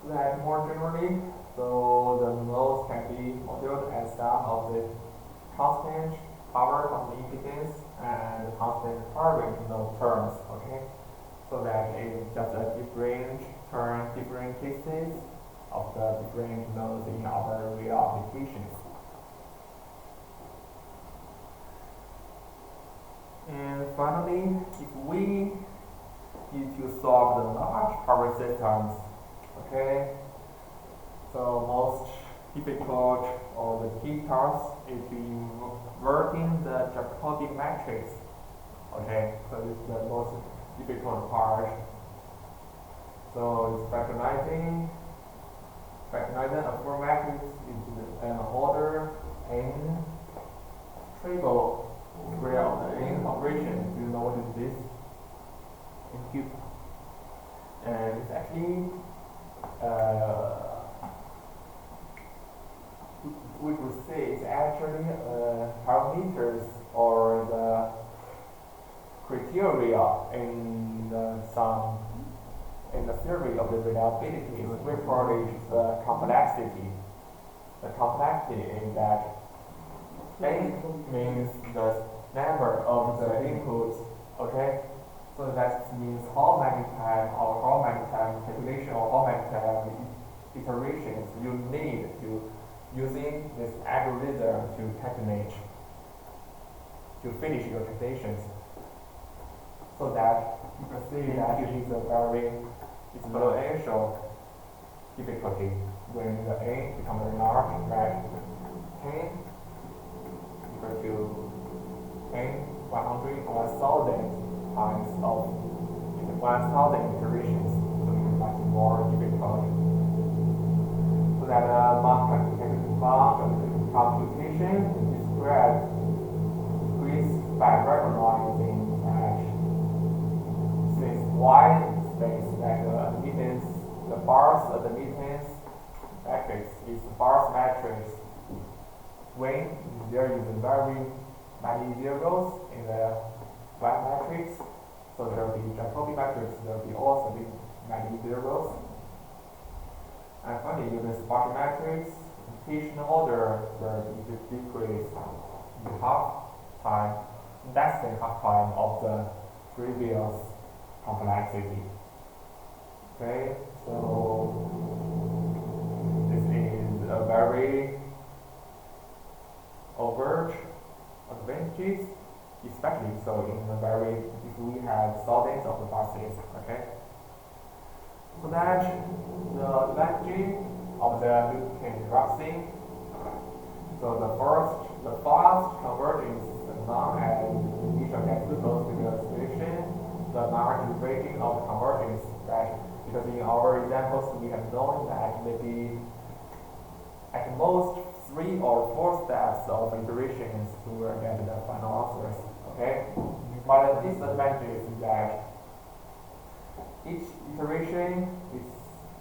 That more generally, so the nodes can be modeled as sum of the constant power, constant impedance, and constant current node terms. Okay, so that it's just a different cases of the different nodes in our real applications. And finally, if we need to solve the large power systems, okay, so most difficult or the key task is inverting the Jacobi matrix. Okay, so this is the most difficult part. So it's factorizing a full matrix is an order n triple square n operation. Do you know what is this? In cube. And it's actually we would say it's actually parameters or the criteria in the theory of the reliability. We call it the complexity. The complexity is that n means the number of the inputs. Okay. So that means how many time calculation or how many time iterations you need to using this algorithm to calculate to finish your calculations. So that you can see that it is a very exponential difficulty when the n becomes very large, right? 10 equal to 10, 100 or 1,000 times of 1,000 iterations, so it becomes more difficult. So that amount of computation is decreased by recognizing that since y space that admittance, the bars of the admittance matrix is bars matrix, when there is very many zeros in the flat matrix, so there will be Jacobi matrix, there will be also many zeros. And finally, using sparse matrix, computation order will be decreased in half time, less than half time of the previous complexity. Okay, so this is a very overt advantage, especially so in the if we have thousands of the buses, okay? So that the advantage of the multi-indexing, so the fast convergence is known as initial close to the solution, the marginal rating of convergence, right? Because in our examples we have known that maybe at most 3 or 4 steps of iterations to get the final answers. Okay? But the disadvantage is that each iteration is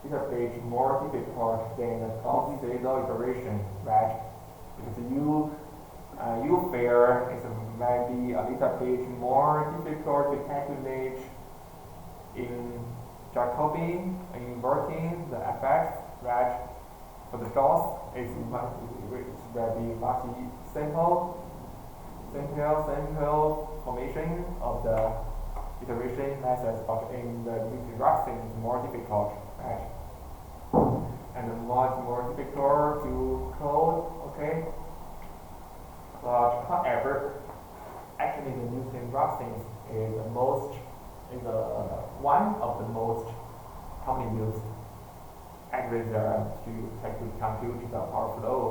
a little bit more difficult than the Gauss-Seidel iteration, right? Because U fair is maybe a little bit more difficult to calculate in Jacobi, inverting the effects, right? For the Gauss, it's will be multi-sample formation of the iteration methods, but in the multi-indexing it's more difficult, right? And much more difficult to code, okay? But however, actually the multi-indexing is one of the most commonly used algorithm to compute the power flow.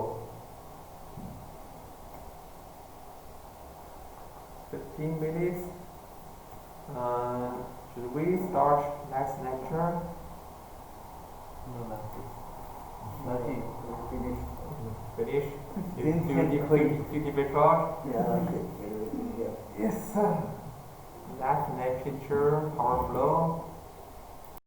15 minutes. Should we start next lecture? No, nothing. Finish. Finish? Is too difficult? Yeah, okay. Yes. Next lecture, power flow.